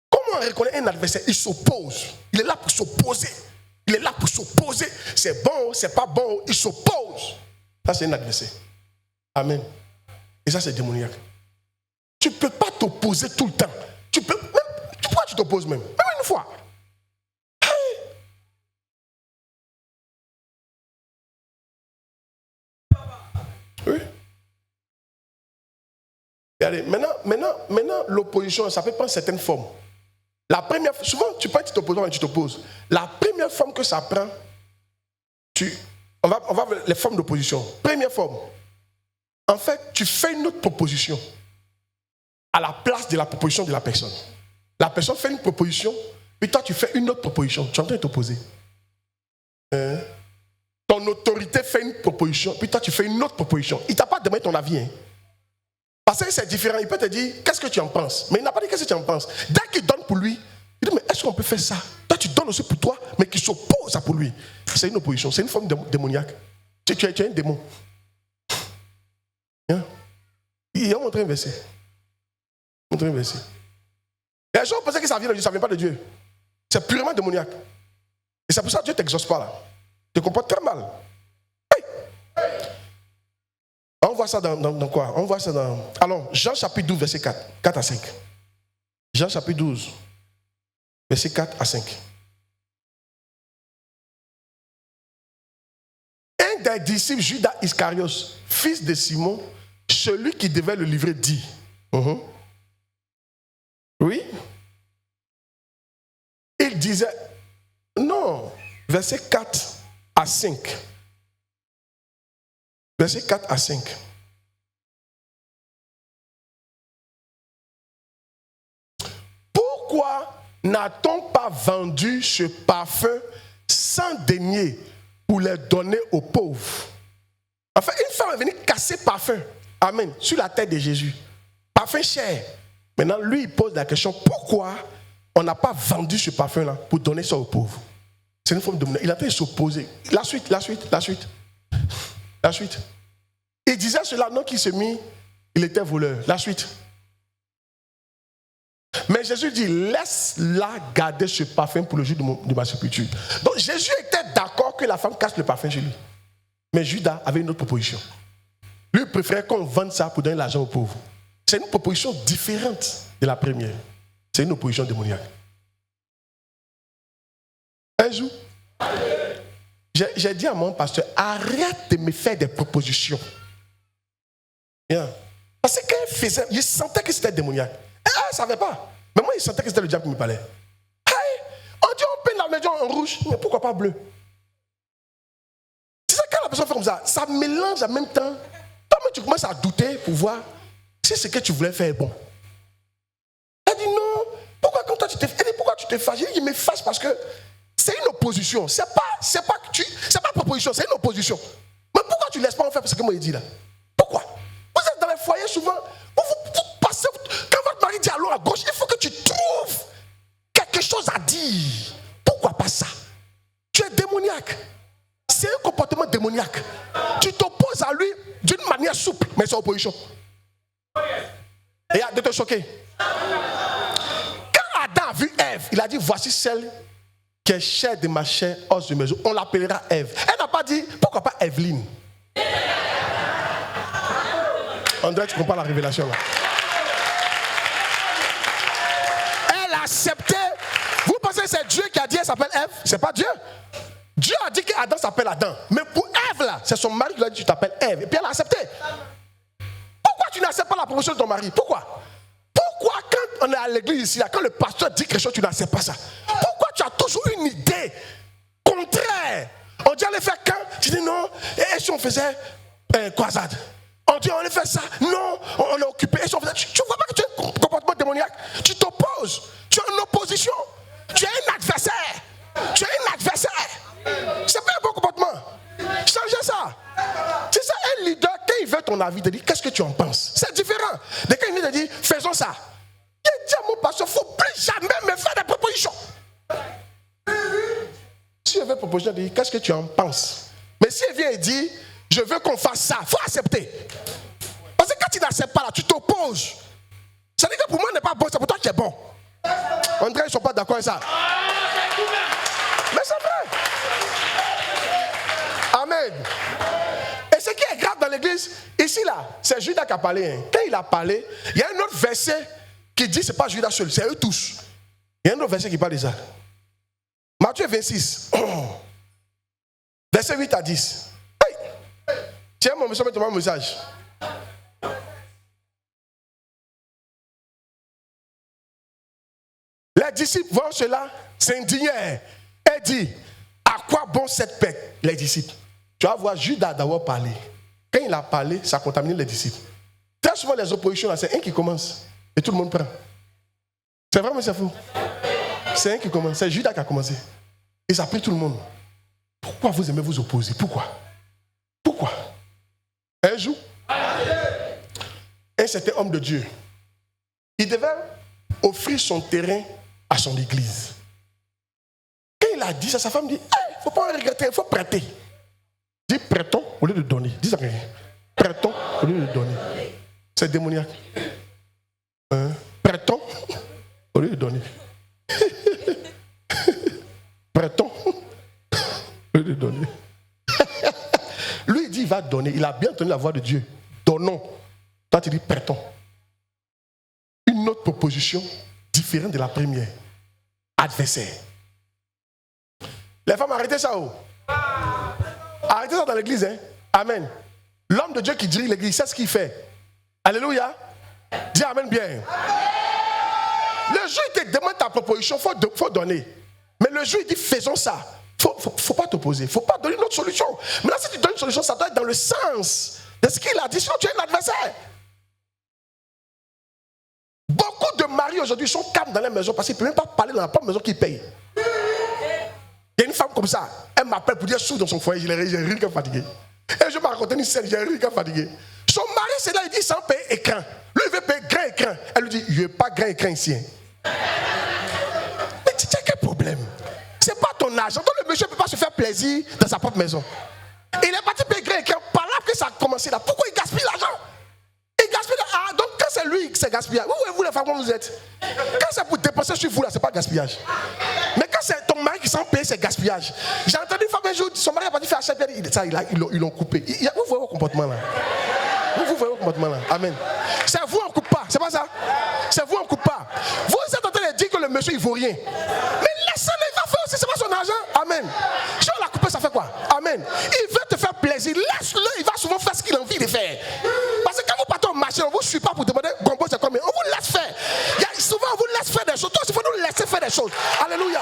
Comment on reconnaît un adversaire? Il s'oppose. Il est là pour s'opposer. Il est là pour s'opposer. C'est bon, c'est pas bon. Il s'oppose. Ça, c'est un adversaire. Amen. Et ça, c'est démoniaque. Tu ne peux pas t'opposer tout le temps. Pourquoi tu t'opposes même? Même une fois. Oui. Regardez, maintenant, l'opposition, ça peut prendre certaines formes. La première, souvent, tu peux être t'opposant, mais tu t'opposes. La première forme que ça prend, on va voir les formes d'opposition. Première forme. En fait, tu fais une autre proposition à la place de la proposition de la personne. La personne fait une proposition, puis toi, tu fais une autre proposition. Tu es en train de t'opposer. Ton autorité fait une proposition, puis toi, tu fais une autre proposition. Il ne t'a pas demandé ton avis. Parce que c'est différent. Il peut te dire, qu'est-ce que tu en penses? Mais il n'a pas dit qu'est-ce que tu en penses. Dès qu'il donne pour lui, il dit, mais est-ce qu'on peut faire ça? Toi, tu donnes aussi pour toi, mais qui s'oppose à pour lui. C'est une opposition, c'est une forme démoniaque. Tu es un démon. Il a montré un verset. Les gens pensaient que ça vient de Dieu, ça ne vient pas de Dieu. C'est purement démoniaque. Et c'est pour ça que Dieu ne t'exauce pas là. Tu te comportes très mal. Hey! On voit ça dans quoi? On voit ça dans... Allons, Jean chapitre 12, verset 4 à 5. Jean chapitre 12, verset 4 à 5. Un des disciples, Judas Iscariot, fils de Simon, celui qui devait le livrer, dit, Oui. Il disait, non, verset 4 à 5. Verset 4 à 5. Pourquoi n'a-t-on pas vendu ce parfum sans denier pour le donner aux pauvres? Enfin, une femme est venue casser parfum, amen, sur la tête de Jésus. Parfum cher. Maintenant, lui, il pose la question, pourquoi on n'a pas vendu ce parfum-là pour donner ça aux pauvres? C'est une forme de... Il a été s'opposer. La suite. Il disait cela, non, qu'il se mit, il était voleur. La suite. Mais Jésus dit, laisse-la garder ce parfum pour le jour de ma sépulture. Donc Jésus était d'accord que la femme casse le parfum chez lui. Mais Judas avait une autre proposition. Lui préférait qu'on vende ça pour donner l'argent aux pauvres. C'est une proposition différente de la première. C'est une opposition démoniaque. Un jour, j'ai dit à mon pasteur, arrête de me faire des propositions. Bien. Parce que quand il faisait, il sentait que c'était démoniaque. Et elle ne savait pas. Mais moi, il sentait que c'était le diable qui me parlait. Hey, on dit on peint la maison en rouge, mais pourquoi pas bleu? Tu sais, quand la personne fait comme ça mélange en même temps. Toi-même, tu commences à douter pour voir si ce que tu voulais faire est bon. Elle dit non, pourquoi quand toi tu te fâches? Elle dit pourquoi tu te fâches? Il me fâche parce que c'est une opposition. C'est pas une proposition, c'est une opposition. Mais pourquoi tu ne laisses pas en faire ce que moi il dit là? Pourquoi? Vous êtes dans les foyers souvent, vous passez, quand votre mari dit allons à gauche, il faut que tu trouves quelque chose à dire. Pourquoi pas ça? Tu es démoniaque. C'est un comportement démoniaque. Tu t'opposes à lui d'une manière souple, mais c'est opposition. Et de te choquer. Quand Adam a vu Ève, il a dit voici celle qui est chair de ma chair, os de mes os. On l'appellera Ève. Elle n'a pas dit pourquoi pas Evelyne. André, tu comprends la révélation là? Elle a accepté. Vous pensez que c'est Dieu qui a dit elle s'appelle Ève? C'est pas Dieu. Dieu a dit qu'Adam s'appelle Adam. Mais pour Ève là, c'est son mari qui lui a dit tu t'appelles Ève. Et puis elle a accepté. Pourquoi tu n'acceptes pas la promotion de ton mari? Pourquoi quand on est à l'église ici, là, quand le pasteur dit quelque chose, tu n'acceptes pas ça? Pourquoi tu as toujours une idée contraire? On dit allez faire quand? Tu dis non. Et si on faisait croisade? On dit on allait faire ça. Non, on est occupé. Et si on faisait... Tu ne vois pas que tu as un comportement démoniaque? Tu t'opposes. Tu es en opposition. Tu es un adversaire. C'est pas un bon comportement. Changez ça. C'est ça, un leader, quand il veut ton avis, il te dit qu'est-ce que tu en penses? C'est différent. Dès qu'il te dit faisons ça. Il dit à mon pasteur, il ne faut plus jamais me faire des propositions. Si je veux proposer, il dit qu'est-ce que tu en penses? Mais si il vient et dit je veux qu'on fasse ça, il faut accepter. Parce que quand tu n'acceptes pas là, tu t'opposes. Ça veut dire que pour moi, ce n'est pas bon, c'est pour toi qui est bon. André, ils ne sont pas d'accord avec ça. Mais c'est vrai. Amen. Et ce qui est grave dans l'église, ici là, c'est Judas qui a parlé. Quand il a parlé, il y a un autre verset qui dit, c'est pas Judas seul, c'est eux tous. Il y a un autre verset qui parle de ça. Matthieu 26, verset 8 à 10. Hey. Tiens mon message, mets-moi un message. Les disciples voient cela, s'indignèrent et dit, à quoi bon cette paix? Les disciples. Tu vas voir Judas d'abord parler. Quand il a parlé, ça a contaminé les disciples. Très souvent, les oppositions, là, c'est un qui commence et tout le monde prend. C'est vrai, mais c'est faux. C'est un qui commence. C'est Judas qui a commencé. Et ça a pris tout le monde. Pourquoi vous aimez vous opposer? Pourquoi? Un jour, un certain homme de Dieu, il devait offrir son terrain à son église. Quand il a dit ça, sa femme dit, il ne faut pas regretter, il faut prêter. Dis prêtons au lieu de donner. Dis ça. Prêtons au lieu de donner. C'est démoniaque. Prêtons au lieu de donner. Prêtons au lieu de donner. Lui, il dit, il va donner. Il a bien entendu la voix de Dieu. Donnons. Toi, tu dis prêtons. Une autre proposition différente de la première. Adversaire. Les femmes, arrêtez ça. Arrêtez ça dans l'église. Hein? Amen. L'homme de Dieu qui dirige l'église, c'est ce qu'il fait. Alléluia. Dis amen bien. Le jour où il te demande ta proposition, il faut donner. Mais le jour où il dit faisons ça, faut pas t'opposer. Il ne faut pas donner une autre solution. Maintenant, si tu donnes une solution, ça doit être dans le sens de ce qu'il a dit. Sinon, tu es un adversaire. Beaucoup de maris aujourd'hui sont calmes dans la maison parce qu'ils ne peuvent même pas parler dans la propre maison qu'ils payent. Il y a une femme comme ça, elle m'appelle pour dire sous dans son foyer, j'ai rien qu'à fatigué. Et je me racontais une scène, j'ai rien qu'à fatigué. Son mari, c'est là, il dit sans payer écran. Lui, il veut payer grand écran. Elle lui dit, il n'y a pas grand écran ici. Mais tu sais quel problème? C'est pas ton argent. Donc le monsieur ne peut pas se faire plaisir dans sa propre maison. Il est parti payer grand écran. Par là que ça a commencé là. Pourquoi il gaspille l'argent? Il gaspille l'argent. Ah, donc quand c'est lui qui c'est gaspillage, vous les femmes, comment vous êtes? Quand c'est pour dépenser sur vous là, c'est pas gaspillage. Mais quand c'est ton mari qui s'en paye, c'est gaspillage. J'ai entendu une femme un jour, son mari est parti faire acheter, ils l'ont coupé. Vous voyez vos comportements là. Vous voyez vos comportements là. Amen. C'est vous, on ne coupe pas. C'est pas ça? C'est vous, on ne coupe pas. Vous êtes en train de dire que le monsieur, il ne vaut rien. Mais laissez-le, il va faire aussi, c'est pas son argent. Amen. Si on l'a coupé, ça fait quoi? Amen. Il veut te faire plaisir. Laisse-le, il va souvent faire ce qu'il a envie de faire. Parce que quand vous partez au marché, on ne vous suit pas pour demander gombo, c'est combien. On vous laisse faire. Souvent, on vous laisse faire des choses. Toi, il faut nous laisser faire des choses. Alléluia.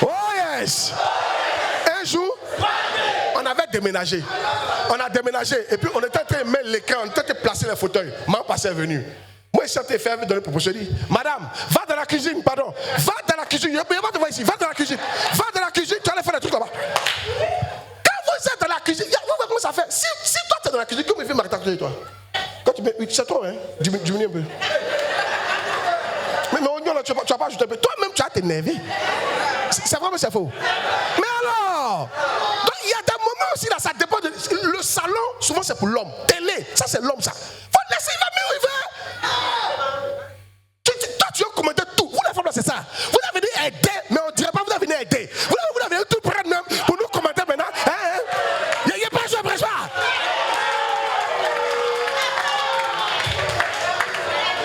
Oh yes. Un jour, on avait déménagé. On a déménagé. Et puis, on était en train de mettre l'écran, on était en train de placer les fauteuils. Maman passait est venue. Moi, je suis en train de faire donner proposition. Je dis, madame, va dans la cuisine, pardon. Va dans la cuisine. Je ne vais pas te voir ici. Va dans la cuisine. Va dans la cuisine, tu allais faire des trucs là-bas. Quand vous êtes dans la cuisine, vous voyez comment ça fait. Si toi, tu es dans la cuisine, comment il fait marquer ta cuisine, toi? Quand tu mets, c'est toi, hein? Diminue un peu. Mais oignon, là, tu vas pas ajouter un peu. Toi-même, tu vas t'énerver. C'est vrai, mais c'est faux. Mais alors, donc, il y a des moments aussi, là, ça dépend de. Le salon, souvent, c'est pour l'homme. Télé, ça, c'est l'homme, ça. Faut le laisser, il va mieux où il veut. Toi, tu veux commander tout. Vous, les femmes, là, c'est ça. Vous avez venu aider, mais on ne dirait pas vous avez venu aider. Vous avez venu tout prendre même pour nous commander maintenant. Il n'y a pas, je ne prêche pas.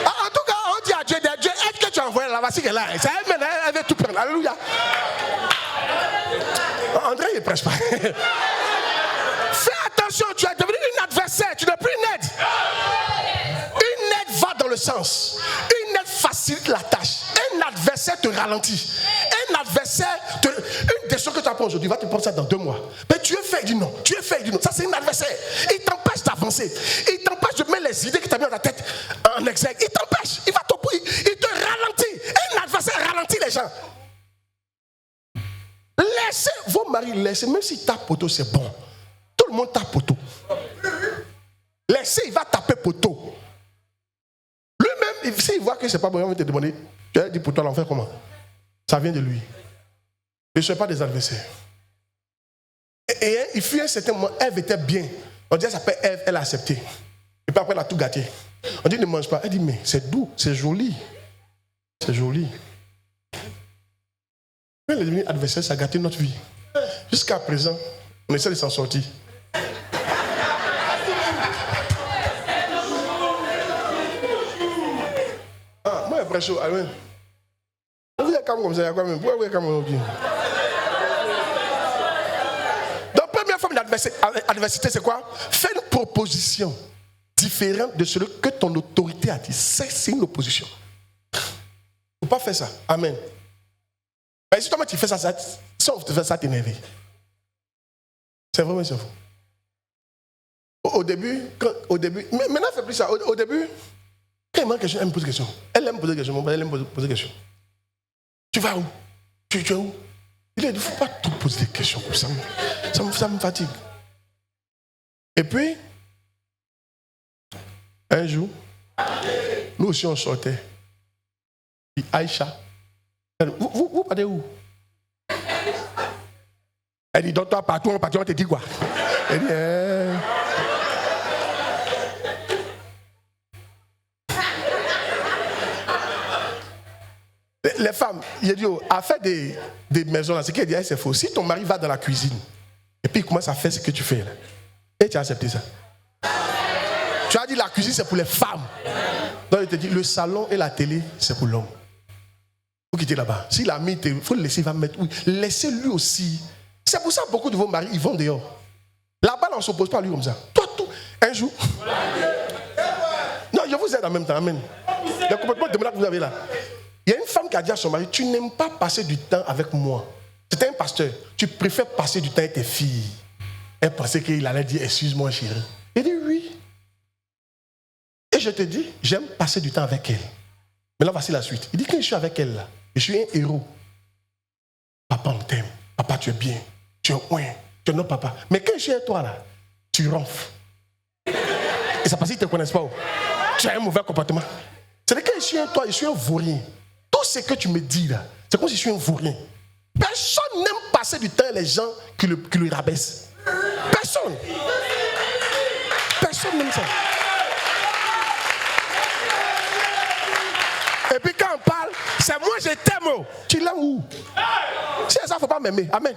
En tout cas, on dit à Dieu, est-ce que tu as envoyé la voici qu'elle est là? C'est elle maintenant, elle veut tout prendre. Alléluia. André, il ne prêche pas. Fais attention, tu es devenu une adversaire, tu n'es plus une aide. Une aide va dans le sens. Une aide facilite la tâche. Un adversaire te ralentit. Un adversaire, une décision que tu apprends aujourd'hui, va te prendre ça dans 2 mois. Mais tu es fait, il dit non. Tu es fait, il dit non. Ça, c'est un adversaire. Il t'empêche d'avancer. Il t'empêche de mettre les idées que tu as mis dans ta tête en exergue. Il t'empêche. Il te ralentit. Un adversaire ralentit les gens. Laissez vos maris, laissez, même s'ils tapent poteau, c'est bon. Tout le monde tape poteau. Laissez, il va taper poteau. Lui-même, s'il voit que c'est pas bon, il va te demander, tu as dit pour toi l'enfer comment? Ça vient de lui. Ne soyez pas des adversaires. Et il fut un certain moment, Ève était bien. On dit, elle s'appelle Ève, elle a accepté. Et puis après, elle a tout gâté. On dit, ne mange pas. Elle dit, mais c'est doux, c'est joli. C'est joli. Mais les devenus adversaires, ça a gâté notre vie. Jusqu'à présent, on essaie de s'en sortir. Moi, après chaud, vous êtes comme ça, il y a quoi même? Pourquoi vous êtes comme ça? Donc, première forme d'adversité, c'est quoi? Fais une proposition différente de ce que ton autorité a dit. C'est une opposition. Il ne faut pas faire ça. Amen. Mais si toi tu fais ça, si on te fait ça, t'énerver. C'est vraiment ça. Au début, maintenant elle fait plus ça. Au début, quand elle me question, elle me pose des questions. Elle aime poser des questions, elle aime poser des questions. Tu vas où? Tu es où? Il a dit, il ne faut pas tout poser des questions comme ça. Ça me fatigue. Et puis, un jour, nous aussi on sortait. Puis Aïcha, vous partez où? Elle dit, donc toi, partout, on te dit quoi? Elle dit, Les femmes, il a dit, à faire des maisons là, c'est qu'elle dit, c'est faux. Si ton mari va dans la cuisine, et puis il commence à faire ce que tu fais là, et tu as accepté ça. Tu as dit, la cuisine, c'est pour les femmes. Donc il te dit, le salon et la télé, c'est pour l'homme. Vous quittez là-bas. S'il a mis, il faut le laisser, il va mettre. Oui. Laissez-lui aussi. C'est pour ça que beaucoup de vos maris, ils vont dehors. Là-bas, on ne s'oppose pas à lui comme ça. Toi, tout. Un jour. Non, je vous aide en même temps. Amen. Le comportement de que vous avez là. Il y a une femme qui a dit à son mari, tu n'aimes pas passer du temps avec moi. C'était un pasteur. Tu préfères passer du temps avec tes filles. Elle pensait qu'il allait dire, excuse-moi chérie. Il dit oui. Et je te dis, j'aime passer du temps avec elle. Mais là, voici la suite. Il dit, quand je suis avec elle, là, je suis un héros. Papa, on t'aime. Papa, tu es bien. Tu es loin. Tu es notre papa. Mais quand je suis avec toi, là, tu ronfles. Et c'est parce qu'ils ne te connaissent pas. Tu as un mauvais comportement. C'est-à-dire que quand je suis avec toi, je suis un vaurien. Tout ce que tu me dis, là, c'est comme si je suis un vaurien. Personne n'aime passer du temps avec les gens qui le rabaissent. Personne. Personne n'aime ça. Et puis quand on parle, c'est moi je t'aime. Tu l'aimes où? Si ça, il ne faut pas m'aimer. Amen.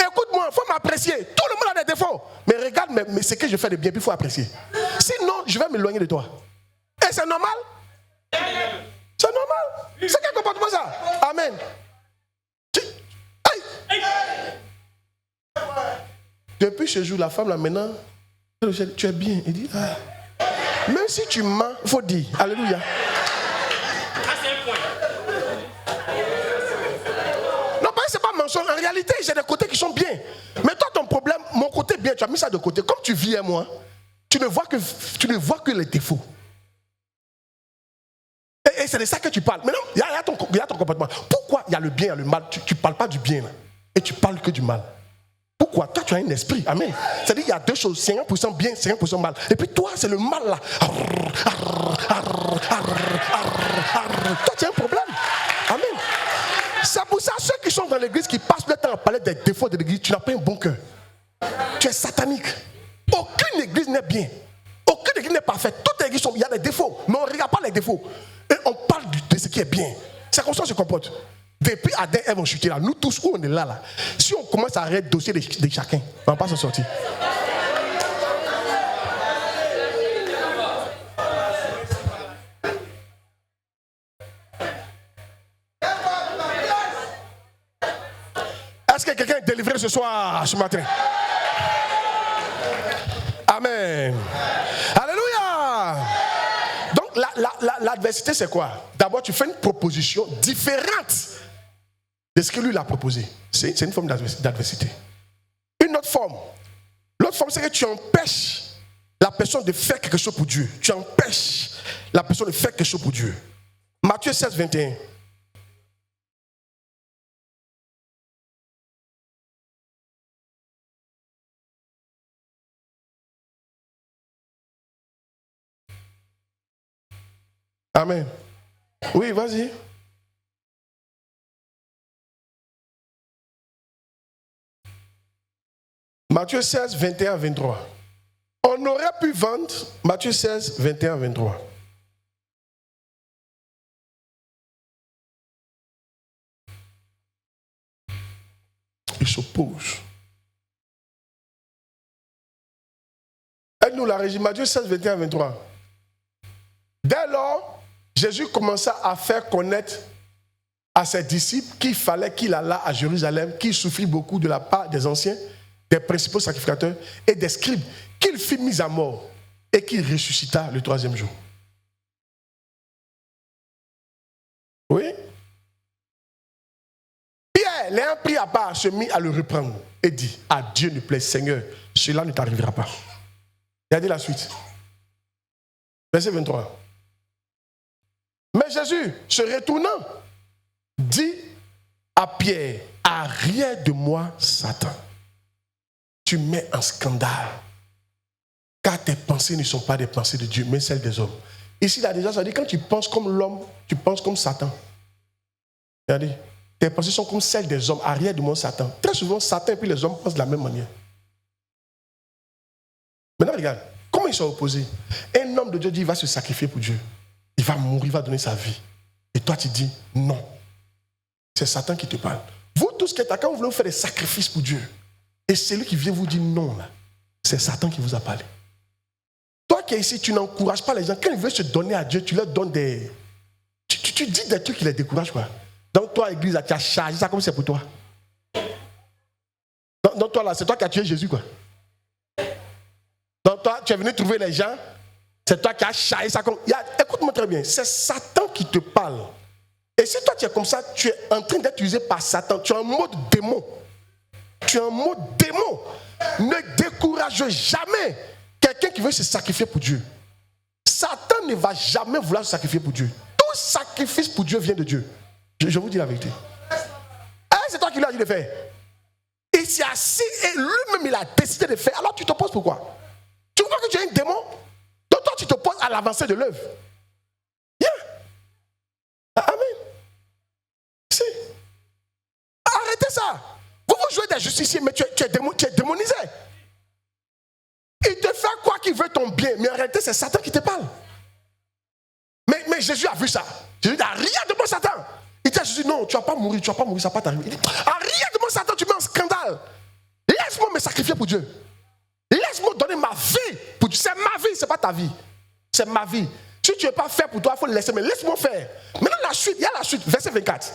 Écoute-moi, il faut m'apprécier. Tout le monde a des défauts. Mais regarde mais ce que je fais de bien, puis il faut apprécier. Sinon, je vais m'éloigner de toi. Et c'est normal? C'est normal. C'est quel comportement ça? Amen. Depuis ce jour, la femme là maintenant, tu es bien. Il dit, même si tu mens, il faut dire. Alléluia. Non, parce que c'est pas mensonge. En réalité, j'ai des côtés qui sont bien. Mais toi, ton problème, mon côté bien, tu as mis ça de côté. Comme tu vis à moi, tu ne vois que les défauts. Et c'est de ça que tu parles. Maintenant, il y a ton comportement. Pourquoi il y a le bien, il y a le mal? Tu ne parles pas du bien là, et tu parles que du mal. Pourquoi? Toi, tu as un esprit. Amen. C'est-à-dire qu'il y a deux choses. 50% bien, 50% mal. Et puis toi, c'est le mal là. Toi, tu as un problème. Amen. C'est pour ça, ceux qui sont dans l'église, qui passent le temps à parler des défauts de l'église, tu n'as pas un bon cœur. Tu es satanique. Aucune église n'est bien. Aucune église n'est parfaite. Toutes les églises il y a des défauts. Mais on ne regarde pas les défauts. Et on parle de ce qui est bien. C'est comme ça qu'on se comporte. Depuis Adam et Ève ont chuté là. Nous tous, où on est là. Si on commence à arrêter le dossier de chacun, on ne va pas s'en sortir. Est-ce que quelqu'un est délivré ce soir, ce matin? Amen. Alléluia. Donc l'adversité c'est quoi? D'abord tu fais une proposition différente de ce que lui l'a proposé. C'est une forme d'adversité. Une autre forme. L'autre forme c'est que tu empêches la personne de faire quelque chose pour Dieu. Tu empêches la personne de faire quelque chose pour Dieu. Matthieu 16, 21. Amen. Oui, vas-y. Matthieu 16, 21, 23. On aurait pu vendre Matthieu 16, 21, 23. Il s'oppose. Aide-nous la régie. Matthieu 16, 21, 23. Dès lors, Jésus commença à faire connaître à ses disciples qu'il fallait qu'il allât à Jérusalem, qu'il souffrit beaucoup de la part des anciens, des principaux sacrificateurs et des scribes, qu'il fut mis à mort et qu'il ressuscita le troisième jour. Oui. Pierre, l'ayant pris à part, se mit à le reprendre et dit, à Dieu ne plaît, Seigneur, cela ne t'arrivera pas. Regardez la suite. Verset 23. Mais Jésus, se retournant, dit à Pierre, arrière de moi, Satan. Tu mets en scandale. Car tes pensées ne sont pas des pensées de Dieu, mais celles des hommes. Ici, là, déjà, ça dit, quand tu penses comme l'homme, tu penses comme Satan. Regardez, tes pensées sont comme celles des hommes, arrière de moi, Satan. Très souvent, Satan et puis les hommes pensent de la même manière. Maintenant, regarde, comment ils sont opposés. Un homme de Dieu dit, il va se sacrifier pour Dieu. Il va mourir, il va donner sa vie. Et toi, tu dis non. C'est Satan qui te parle. Vous tous qui êtes là, quand vous voulez faire des sacrifices pour Dieu, et celui qui vient vous dire non, là, c'est Satan qui vous a parlé. Toi qui es ici, tu n'encourages pas les gens. Quand ils veulent se donner à Dieu, tu leur donnes des... Tu dis des trucs qui les découragent, quoi. Donc toi, l'église, tu as chargé ça comme c'est pour toi. Donc toi, là, c'est toi qui as tué Jésus, quoi. Donc toi, tu es venu trouver les gens, c'est toi qui as chaillé ça. Écoute-moi très bien, c'est Satan qui te parle. Et si toi tu es comme ça, tu es en train d'être utilisé par Satan, tu es en mode démon. Tu es en mode démon. Ne décourage jamais quelqu'un qui veut se sacrifier pour Dieu. Satan ne va jamais vouloir se sacrifier pour Dieu. Tout sacrifice pour Dieu vient de Dieu. Je vous dis la vérité. C'est toi qui lui as dit de faire. Il s'est assis et lui-même il a décidé de faire. Alors tu te poses pourquoi? Tu vois que tu es un démon? Donc toi tu te poses à l'avancée de l'œuvre. Yeah. Amen. Si. Arrêtez ça. Vous jouez des justiciers, mais tu es démonisé. Il te fait quoi qu'il veut ton bien, mais en réalité c'est Satan qui te parle. Mais Jésus a vu ça. Jésus dit, rien de moi Satan. Il dit à Jésus, non, tu ne vas pas mourir, ça ne va pas t'arriver. Il dit, rien de moi Satan, tu mets un scandale. Laisse-moi me sacrifier pour Dieu. Laisse-moi donner ma vie pour Dieu. C'est ma vie, ce n'est pas ta vie. C'est ma vie. Si tu ne veux pas faire pour toi, il faut le laisser, mais laisse-moi faire. Maintenant la suite, il y a la suite, verset 24.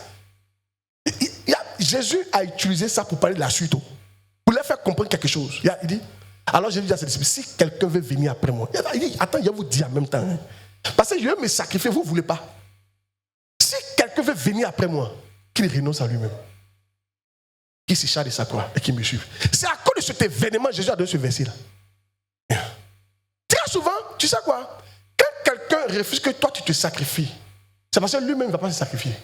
Jésus a utilisé ça pour parler de la suite. Pour leur faire comprendre quelque chose. Il dit, alors Jésus dit à ses disciples, si quelqu'un veut venir après moi, il dit, attends, je vais vous dire en même temps. Parce que je veux me sacrifier, vous ne voulez pas. Si quelqu'un veut venir après moi, qu'il renonce à lui-même. Qu'il se charge de sa croix et qu'il me suive. C'est à cause de cet événement que Jésus a donné ce verset-là. Très souvent, tu sais quoi? Quand quelqu'un refuse que toi tu te sacrifies, c'est parce que lui-même ne va pas se sacrifier.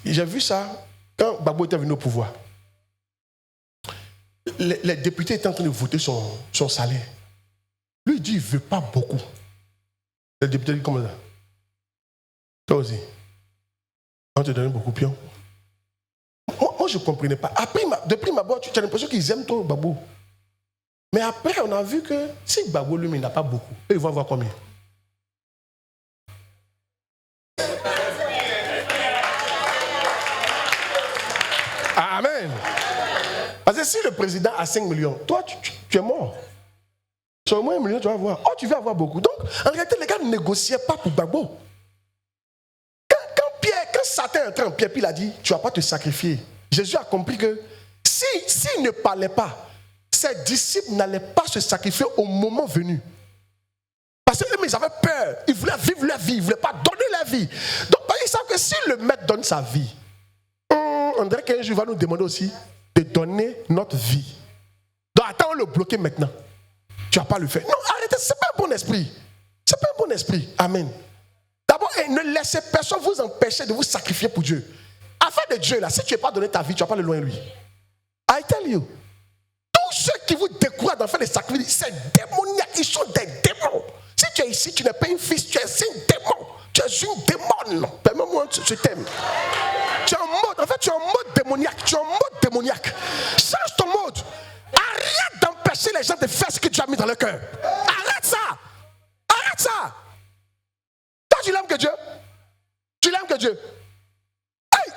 J'ai vu ça quand Gbagbo était venu au pouvoir. Les députés étaient en train de voter son salaire. Lui, il dit, il ne veut pas beaucoup. Le député dit, comment ça? Toi aussi. On te donne beaucoup de pions. Moi, je ne comprenais pas. Après, depuis ma boîte, tu as l'impression qu'ils aiment toi, Gbagbo. Mais après, on a vu que si Gbagbo, lui, il n'a pas beaucoup, eux, ils vont avoir combien? Amen. Parce que si le président a 5 millions, toi, tu es mort. Sur moins 1 million, tu vas avoir. Oh, tu vas avoir beaucoup. Donc, en réalité, les gars ne négociaient pas pour Gbagbo. Quand Satan est entré en Pierre, puis il a dit, tu ne vas pas te sacrifier. Jésus a compris que s'il ne parlait pas, ses disciples n'allaient pas se sacrifier au moment venu. Parce qu'eux, ils avaient peur. Ils voulaient vivre leur vie. Ils ne voulaient pas donner leur vie. Donc, ils savent que si le maître donne sa vie, on dirait qu'un jour, il va nous demander aussi de donner notre vie. Donc, attends, on le bloquer maintenant. Tu ne vas pas le faire. Non, arrêtez, ce n'est pas un bon esprit. Ce n'est pas un bon esprit. Amen. D'abord, ne laissez personne vous empêcher de vous sacrifier pour Dieu. Afin de Dieu, là, si tu n'as pas donné ta vie, tu ne vas pas le loin de lui. I tell you. Tous ceux qui vous découragent d'en faire des sacrifices, c'est démoniaque. Ils sont des démons. Si tu es ici, tu n'es pas une fille, tu es un démon. Tu es une démon. Permets-moi ce thème. Tu es en mode, en fait, tu es en mode démoniaque. Tu es en mode démoniaque. Change ton mode. Arrête d'empêcher les gens de faire ce que tu as mis dans leur cœur. Arrête ça. Arrête ça. Toi, tu l'aimes que Dieu. Tu l'aimes que Dieu. Hey.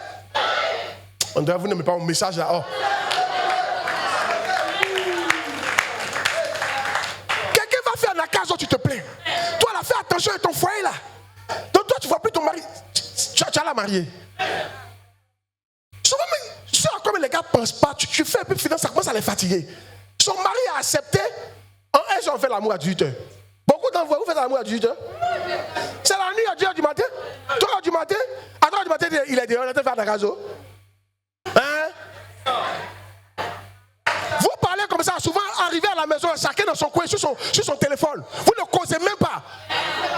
On dirait que vous n'aimez pas mon message là. Oh. Quelqu'un va faire la case où tu te plains. Toi, là, fais attention à ton foyer là. Donc, toi, tu ne vois plus ton mari. Tu as la mariée. Souvent, comme les gars ne pensent pas, tu fais un peu de finance, ça commence à les fatiguer. Son mari a accepté, elles ont fait l'amour à 18h. Beaucoup d'entre vous faites l'amour à 18h. C'est la nuit à 2h du matin. 3h du matin. À 3h du matin, il est dehors, il est en train de faire la gazo. Hein? Vous parlez comme ça, souvent arrivé à la maison, chacun dans son coin, sur son téléphone. Vous ne causez même pas.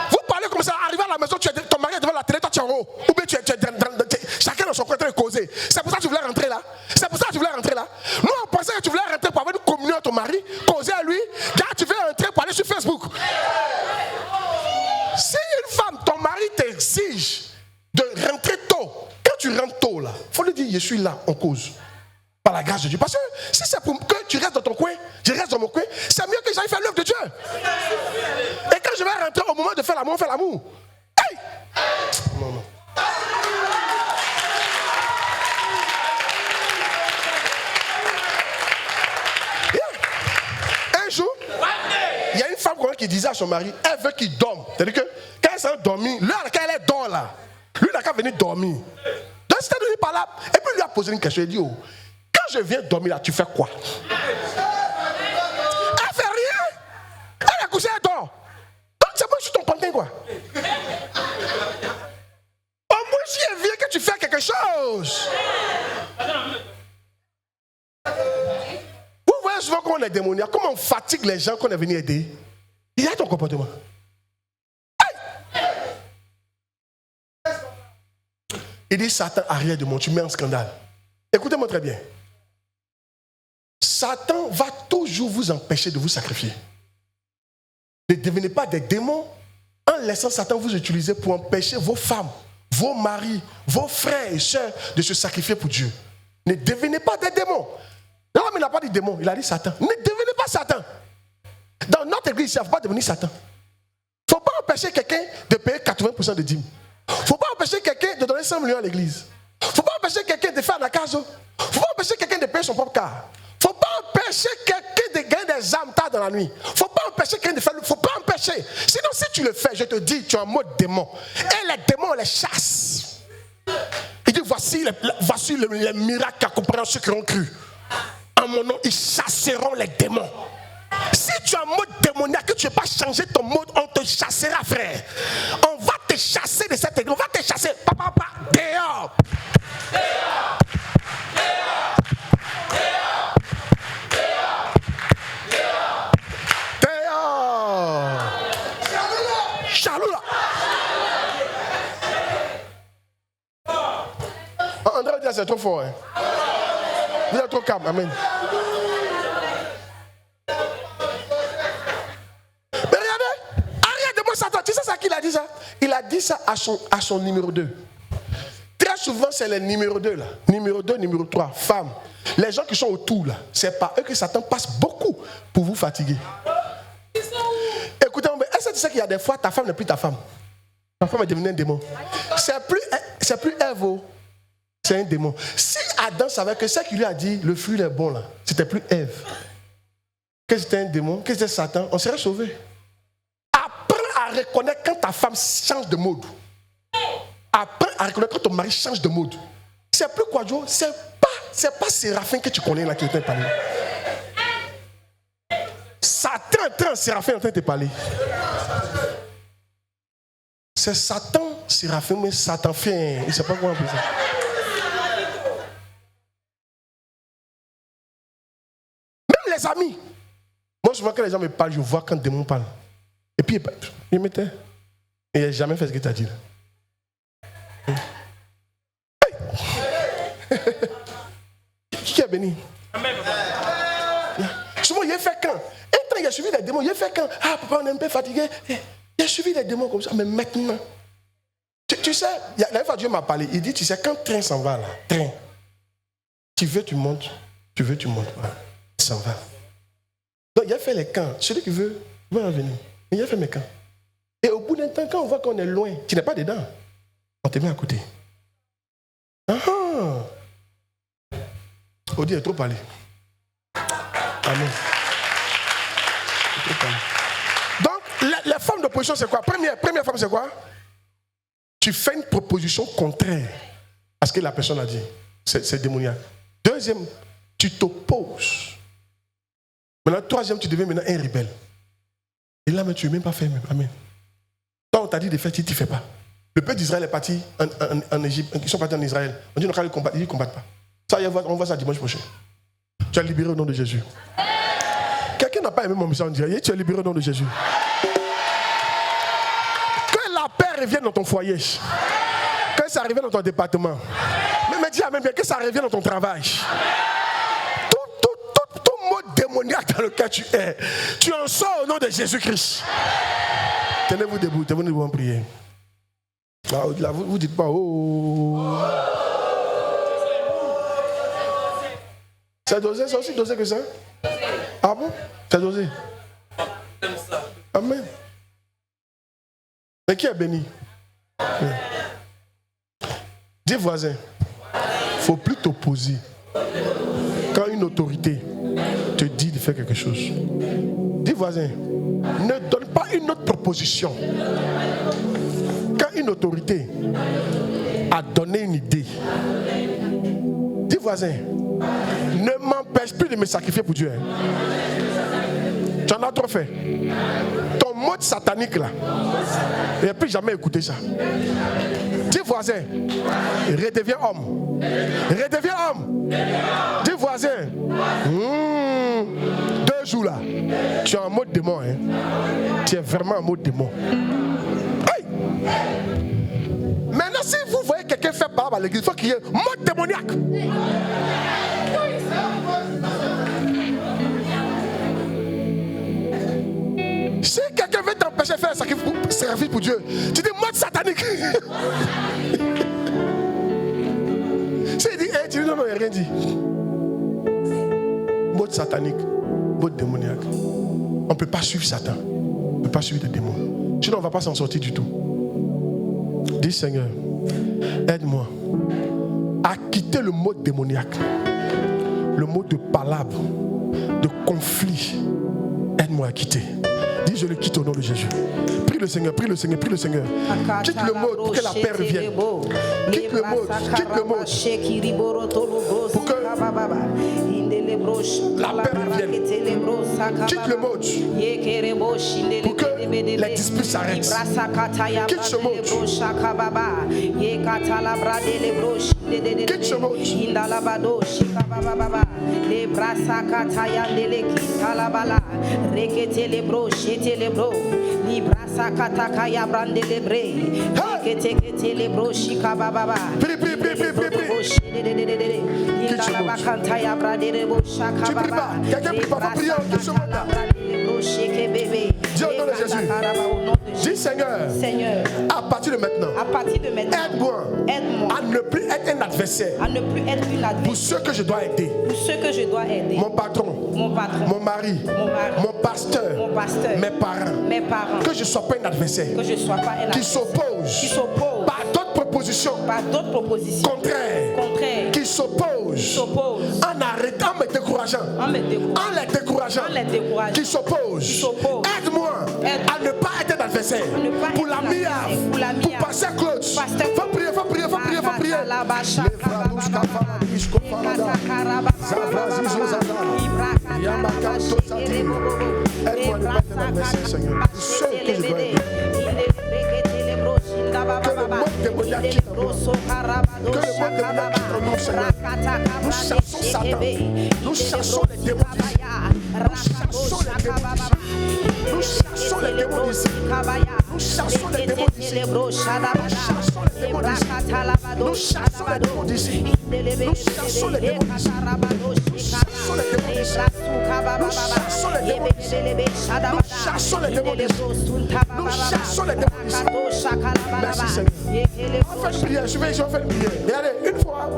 Vous parlez comme ça, arrivé à la maison, ton mari est devant la télé, toi tu es en haut. Ou bien tu es chacun dans son coin en train de causer. C'est pour ça que tu voulais rentrer là. C'est pour ça que tu voulais rentrer là. Nous, on pensait que tu voulais rentrer pour avoir une communion à ton mari, causer à lui, car tu veux rentrer pour aller sur Facebook. Si une femme, ton mari t'exige de rentrer tôt, quand tu rentres tôt là, il faut lui dire, je suis là, on cause. Par la grâce de Dieu. Parce que si c'est pour que tu restes dans ton coin, je reste dans mon coin, c'est mieux que j'aille faire l'œuvre de Dieu. Et quand je vais rentrer au moment de faire l'amour, on fait l'amour. Hey! Non. Un jour, il y a une femme qui disait à son mari, elle veut qu'il dorme. C'est-à-dire que quand elle s'est endormie, là, quand elle dort là, lui n'a qu'à venir dormir. Donc c'était lui par là. Et puis il lui a posé une question, il dit, oh, quand je viens dormir là, tu fais quoi? Elle fait rien. Elle est couchée, elle dort. Donc c'est moi, je suis ton pantin, quoi. Au moins, si elle vient que tu fais quelque chose. Vous voyez souvent comment on est démoniaque, comment on fatigue les gens qu'on est venu aider. Il y a ton comportement. Il dit, Satan, arrière de moi, tu mets en scandale. Écoutez-moi très bien. Satan va toujours vous empêcher de vous sacrifier. Ne devenez pas des démons en laissant Satan vous utiliser pour empêcher vos femmes, vos maris, vos frères et sœurs de se sacrifier pour Dieu. Ne devenez pas des démons. Non, mais il n'a pas dit démon, il a dit Satan. Ne devenez pas Satan. Dans notre église, il ne faut pas devenir Satan. Il ne faut pas empêcher quelqu'un de payer 80% de dîmes. Il ne faut pas empêcher quelqu'un de donner 100 millions à l'église. Il ne faut pas empêcher quelqu'un de faire la case. Il ne faut pas empêcher quelqu'un de payer son propre car. Il ne faut pas empêcher quelqu'un de gagner des âmes tard dans la nuit. Il ne faut pas empêcher quelqu'un de faire. Il ne faut pas empêcher. Sinon, si tu le fais, je te dis, tu es en mode démon. Et les démons, on les chasse. Il dit, voici les miracles qu'accompagnent ceux qui ont cru. En mon nom, ils chasseront les démons. Si tu es en mode démoniaque, que tu n'as pas changé ton mode, on te chassera, frère. On va te chasser de cette église. On va te chasser. Papa, dehors. Dehors. Dehors. Dehors. Dehors. Dehors. Chaloula. André dit, c'est trop fort. Hein? Vous êtes trop calme. Amen. Il a dit ça à son numéro 2. Très souvent, c'est les numéro 2 là. Numéro 2, numéro 3, femmes. Les gens qui sont autour là, c'est par eux que Satan passe beaucoup pour vous fatiguer. Écoutez-moi, est-ce que tu sais qu'il y a des fois, ta femme n'est plus ta femme? Ta femme est devenue un démon. C'est plus Ève, c'est un démon. Si Adam savait que ce qu'il lui a dit, le fruit est bon là, c'était plus Ève, que c'était un démon, que c'était Satan, on serait sauvé. Reconnaître quand ta femme change de mode. Apprends à reconnaître quand ton mari change de mode. C'est plus quoi, Joe? C'est pas Séraphin que tu connais là qui est en train de parler. Satan, Séraphin est en train de te parler. C'est Satan, Séraphin, mais Satan fait. Il ne sait pas comment on appelle ça. Même les amis. Moi, souvent, quand les gens me parlent, je vois quand le démon parle. Et puis, il mettait. Et il n'a jamais fait ce que tu as dit. Hey. Qui est béni? Amen. Souvent, il a fait quand? Un temps, il a suivi des démons. Il a fait quand? Ah, papa, on est un peu fatigué. Il a suivi des démons comme ça. Mais maintenant, tu sais, la fois Dieu m'a parlé. Il dit, tu sais, quand le train s'en va là, train, tu veux, tu montes. Tu veux, tu montes. Il s'en va. Donc, il a fait les camps. Celui qui veut, va en venir. Il a fait mes camps. Et au bout d'un temps, quand on voit qu'on est loin, tu n'es pas dedans, on te met à côté. Odi est trop parlé. Amen. Donc, les formes d'opposition, c'est quoi? Première forme, c'est quoi? Tu fais une proposition contraire à ce que la personne a dit. C'est démoniaque. Deuxième, tu t'opposes. Maintenant, troisième, tu deviens maintenant un rebelle. Et là, mais tu n'es même pas fait. Amen. Toi, on t'a dit de faire, tu ne fais pas. Le peuple d'Israël est parti en Égypte. Ils sont partis en Israël. On dit, ils ne combattent pas. Ça, on voit ça dimanche prochain. Tu es libéré au nom de Jésus. Quelqu'un n'a pas aimé mon message, on dirait, tu es libéré au nom de Jésus. Que la paix revienne dans ton foyer. Que ça revienne dans ton département. Mais dis amen bien, que ça revienne dans ton travail. Démoniaque dans lequel tu es, tu en sors au nom de Jésus-Christ. Tenez-vous debout en prière. Là, vous dites pas oh. C'est dosé, c'est aussi dosé que ça? Ah bon? C'est dosé. Amen. Mais qui est béni? Dis voisin, il ne faut plus t'opposer quand une autorité te dit de faire quelque chose. Dis voisin, ne donne pas une autre proposition. Quand une autorité a donné une idée, dis voisin, ne m'empêche plus de me sacrifier pour Dieu. Tu en as trop fait. Ton mode satanique là, il n'a plus jamais écouté ça. Dis voisin, redeviens homme. Redeviens homme. Dis voisin, 2 jours là, tu es en mode démon. Hein? Tu es vraiment en mode démon. Hey! Maintenant, si vous voyez quelqu'un faire barbe à l'église, il faut crier mode démoniaque. Si quelqu'un veut t'empêcher de faire un sacrifice pour Dieu, tu dis mode satanique. Si il dit, hey, tu dis non, il n'a rien dit. Mode satanique, mode démoniaque. On ne peut pas suivre Satan. On ne peut pas suivre des démons. Sinon, on ne va pas s'en sortir du tout. Dis Seigneur, aide-moi à quitter le mode démoniaque, le mode de palabre, de conflit. Aide-moi à quitter. Dis, je le quitte au nom de Jésus. Prie le Seigneur, prie le Seigneur, prie le Seigneur. Quitte le mode pour que la paix revienne. Quitte le mode, quitte le mode. Pour que la paix revienne. Quitte le mode. Pour que les disputes s'arrêtent. Quitte ce mode. Quitte ce mode. Prie, prie, prie, prie, prie, prie. Tu pries pas. Quelqu'un prie pas. Faut prier en ce moment-là. Dis au nom de Jésus. Dis Seigneur, à partir de maintenant, aide-moi à ne plus être un adversaire pour ceux que je dois aider. Mon patron, mon mari, mon pasteur, mes parents. Que je ne sois pas un adversaire qui s'oppose par d'autres propositions contraires, qui s'oppose en arrêtant, en me décourageant, en les décourageant, qui s'oppose. Aide-moi à ne pas être un adversaire pour la MIAV, pour passer Claude. Faut prier, faut prier, faut prier, faut prier. Aide-moi à ne pas être un adversaire, Seigneur. Seul que je dois aider. Que le monde démoniaque quitte nous. Que le monde démoniaque quitte nous, Seigneur. Nous chassons Satan. Nous chassons les démons d'ici. Nous chassons les démons d'ici. Nous chassons les démons d'ici. Nous chassons les démons d'ici. Nous chassons les démons d'ici. Nous chassons les démons d'ici. Nous chassons les démons d'ici. Nous chassons les démons d'ici. Nous chassons les démons d'ici. Nous chassons les démons d'ici. Merci Seigneur. On fait une prière, je vais faire une prière. Regardez, une fois,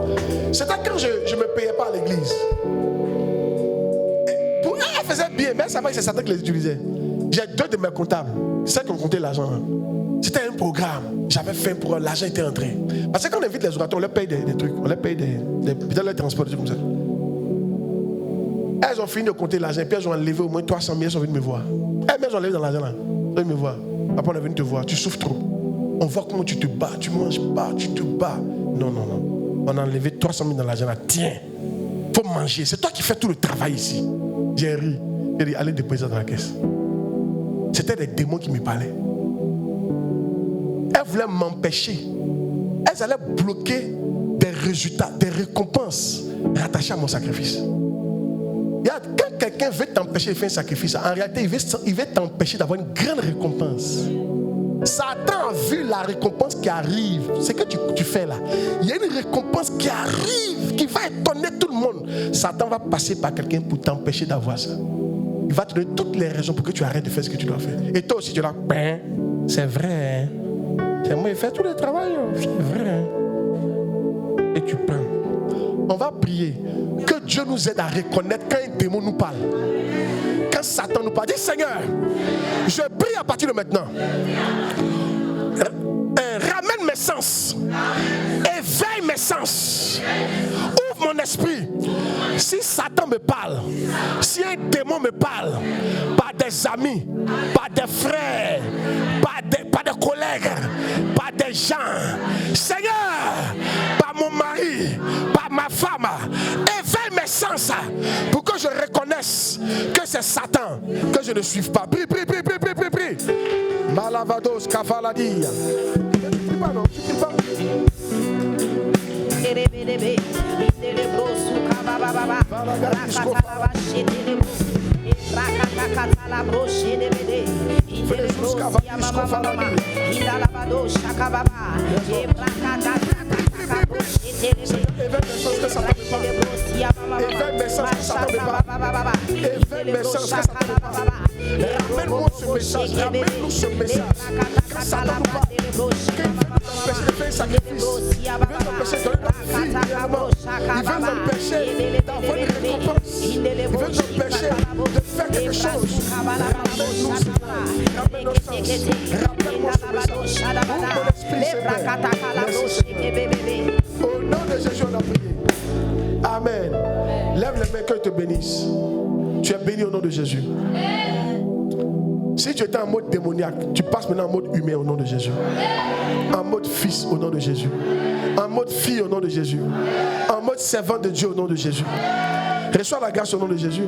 c'était quand je ne me payais pas à l'église. Pour elle, elle faisait bien, mais elle savait que c'est Satan qui les utilisait. J'ai 2 de mes comptables, c'est qui ont compté l'argent. C'était un programme, j'avais fait pour l'argent était entré. Parce que quand on invite les orateurs, on leur paye des trucs, on leur paye peut-être leur transport, des trucs comme ça. Elles ont fini de compter l'argent, puis elles ont enlevé au moins 300 000, elles sont venues me voir. Elles ont enlevé dans l'argent là, elles sont venues me voir. Après on est venu te voir, tu souffres trop. On voit comment tu te bats, tu manges pas, tu te bats. Non. On a enlevé 300 000 dans l'argent là. Tiens, faut manger. C'est toi qui fais tout le travail ici. J'ai ri. J'ai dit, allez déposer ça dans la caisse. C'était des démons qui me parlaient. Elles voulaient m'empêcher. Elles allaient bloquer des résultats, des récompenses rattachées à mon sacrifice. Regarde, quand quelqu'un veut t'empêcher de faire un sacrifice, en réalité, il veut t'empêcher d'avoir une grande récompense. Satan a vu la récompense qui arrive. C'est que tu fais là. Il y a une récompense qui arrive, qui va étonner tout le monde. Satan va passer par quelqu'un pour t'empêcher d'avoir ça. Il va te donner toutes les raisons pour que tu arrêtes de faire ce que tu dois faire. Et toi aussi, tu es là, ben, c'est vrai. Hein? C'est moi qui fais tout le travail. C'est vrai. Hein? Et tu prends. On va prier que Dieu nous aide à reconnaître quand un démon nous parle. Quand Satan nous parle, dis Seigneur, je prie à partir de maintenant. Ramène mes sens. Éveille mes sens. Ouvre mon esprit. Si Satan me parle, si un démon me parle, par des amis, par des frères, par des collègues, par des gens, Seigneur, par mon mari, par ma femme, éveille mes sens pour que je reconnaisse que c'est Satan que je ne suive pas. Prie, prie, prie, prie, prie, prie, prie. Malavados, Kavaladia. Prie pas, non, tu pries pas. Ramène-moi ce message, ramène-nous ce message. Quand Satan nous parle, qu'il veut nous empêcher de faire un sacrifice, il veut nous empêcher de donner notre vie réellement, il veut nous empêcher d'avoir une récompense, il veut nous empêcher de faire quelque chose. Ramène-nous, ramène nos sens, rappelle-moi ce message. Ouvre mon esprit, Seigneur. Au nom de Jésus, on a prié. Amen. Lève les mains, que Dieu te bénisse. Tu es béni au nom de Jésus. Si tu étais en mode démoniaque, tu passes maintenant en mode humain au nom de Jésus. En mode fils au nom de Jésus. En mode fille au nom de Jésus. En mode servant de Dieu au nom de Jésus. Reçois la grâce au nom de Jésus.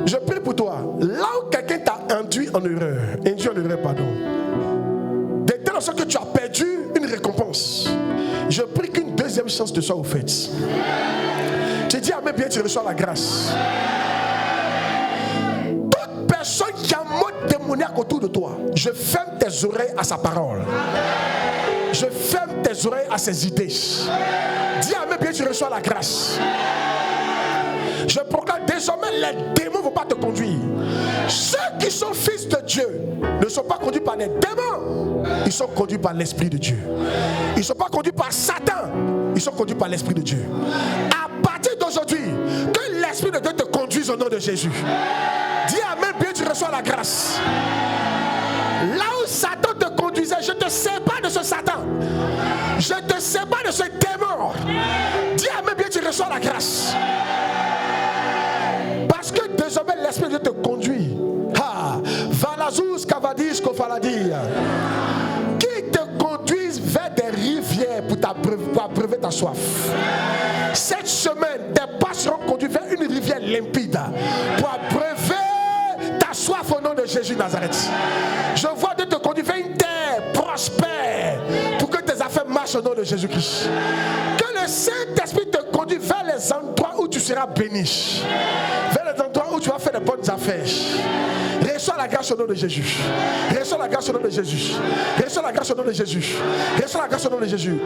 Je prie pour toi. Là où quelqu'un t'a induit en erreur, de telle sorte que tu as perdu une récompense, je prie qu'une deuxième chance te soit offerte. Tu dis amen, bien tu reçois la grâce. Toute personne qui a un mode démoniaque autour de toi, je ferme tes oreilles à sa parole. Je ferme tes oreilles à ses idées. Dis amen, bien tu reçois la grâce. Je proclame désormais les démons ne vont pas te conduire. Ceux qui sont fils de Dieu ne sont pas conduits par les démons. Ils sont conduits par l'Esprit de Dieu. Ils ne sont pas conduits par Satan. Ils sont conduits par l'Esprit de Dieu. À partir d'aujourd'hui, que l'Esprit de Dieu te conduise au nom de Jésus. Dis amen, bien tu reçois la grâce. Là où Satan te conduisait, je te sépare de ce Satan. Je te sépare de ce démon. Dis amen, bien tu reçois la grâce. Parce que désormais l'Esprit de Dieu te conduit. Valazous Kavadis Kofaladia. Qui te conduise vers des rivières pour abreuver ta soif. Cette semaine, tes pas seront conduits vers une rivière limpide pour abreuver ta soif au nom de Jésus Nazareth. Je vois Dieu te conduire vers une terre prospère pour que tes affaires marchent au nom de Jésus-Christ. Que le Saint-Esprit te conduise vers les endroits où tu seras béni. Vers les endroits où tu vas faire de bonnes affaires. Reçois la grâce au nom de Jésus. Reçois la grâce au nom de Jésus. Reçois la grâce au nom de Jésus. Reçois la grâce au nom de Jésus.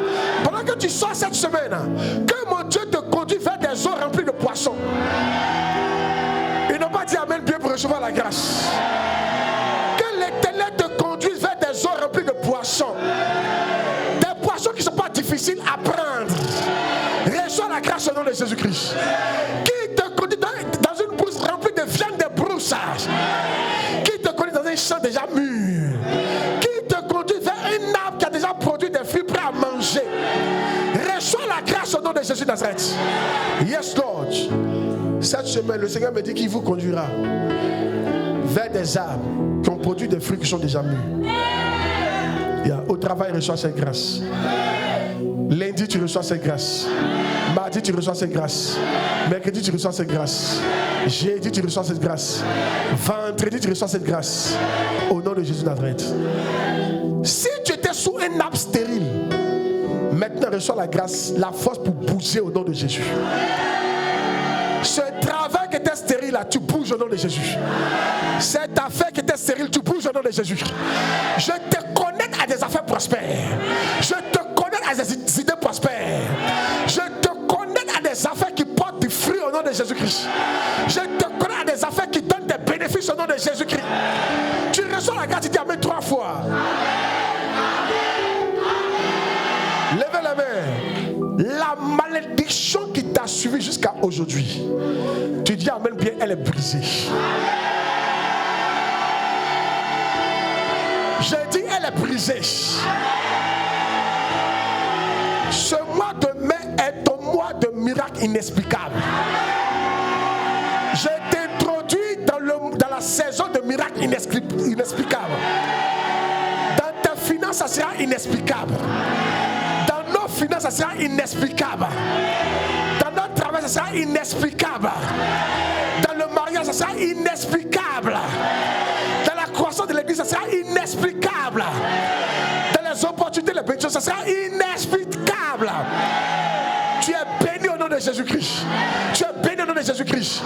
Pendant que tu sors cette semaine, que mon Dieu te conduise vers des eaux remplies de poissons. Ils n'ont pas dit amen bien pour recevoir la grâce. Que l'Éternel te conduise vers des eaux remplies de poissons. Des poissons qui ne sont pas difficiles à prendre. Reçois la grâce au nom de Jésus-Christ. Qui te conduit dans une bourse remplie de viande de broussages. Qui te conduit dans un champ déjà mûr. Qui te conduit vers un arbre qui a déjà produit des fruits prêts à manger. Reçois la grâce au nom de Jésus Nazareth. Yes, Lord. Cette semaine, le Seigneur me dit qu'il vous conduira vers des arbres qui ont produit des fruits qui sont déjà mûrs. Au travail, reçois cette grâce. Lundi, tu reçois cette grâce. Mardi, tu reçois cette grâce. Mercredi, tu reçois cette grâce. Jeudi, tu reçois cette grâce. Vendredi, tu reçois cette grâce. Au nom de Jésus Nazareth. Si tu étais sous un arbre stérile, maintenant reçois la grâce, la force pour bouger au nom de Jésus. Ce travail qui était stérile là, tu bouges au nom de Jésus. Cette affaire qui était stérile, tu bouges au nom de Jésus. Je te connecte à des affaires prospères. Je te connecte à des idées prospères. Je te connecte à des affaires qui portent du fruit au nom de Jésus-Christ. Je te connecte à des affaires qui donnent des bénéfices au nom de Jésus-Christ. Tu reçois la grâce, tu dis amen 3 fois. Levez la main. La malédiction qui t'a suivi jusqu'à aujourd'hui, tu dis amen bien, elle est brisée. J'ai dit elle est brisée. Ce mois de mai est ton mois de miracle inexplicable. J'ai t'introduit dans la saison de miracle inexplicable. Dans tes finances, ça sera inexplicable. Dans nos finances, ça sera inexplicable. Dans notre travail, ça sera inexplicable. Dans le mariage, ça sera inexplicable. Dans la croissance de l'église, ça sera inexplicable. Dans les opportunités, les bénédictions, ça sera inexplicable. Tu es béni au nom de Jésus-Christ. Tu es béni au nom de Jésus-Christ.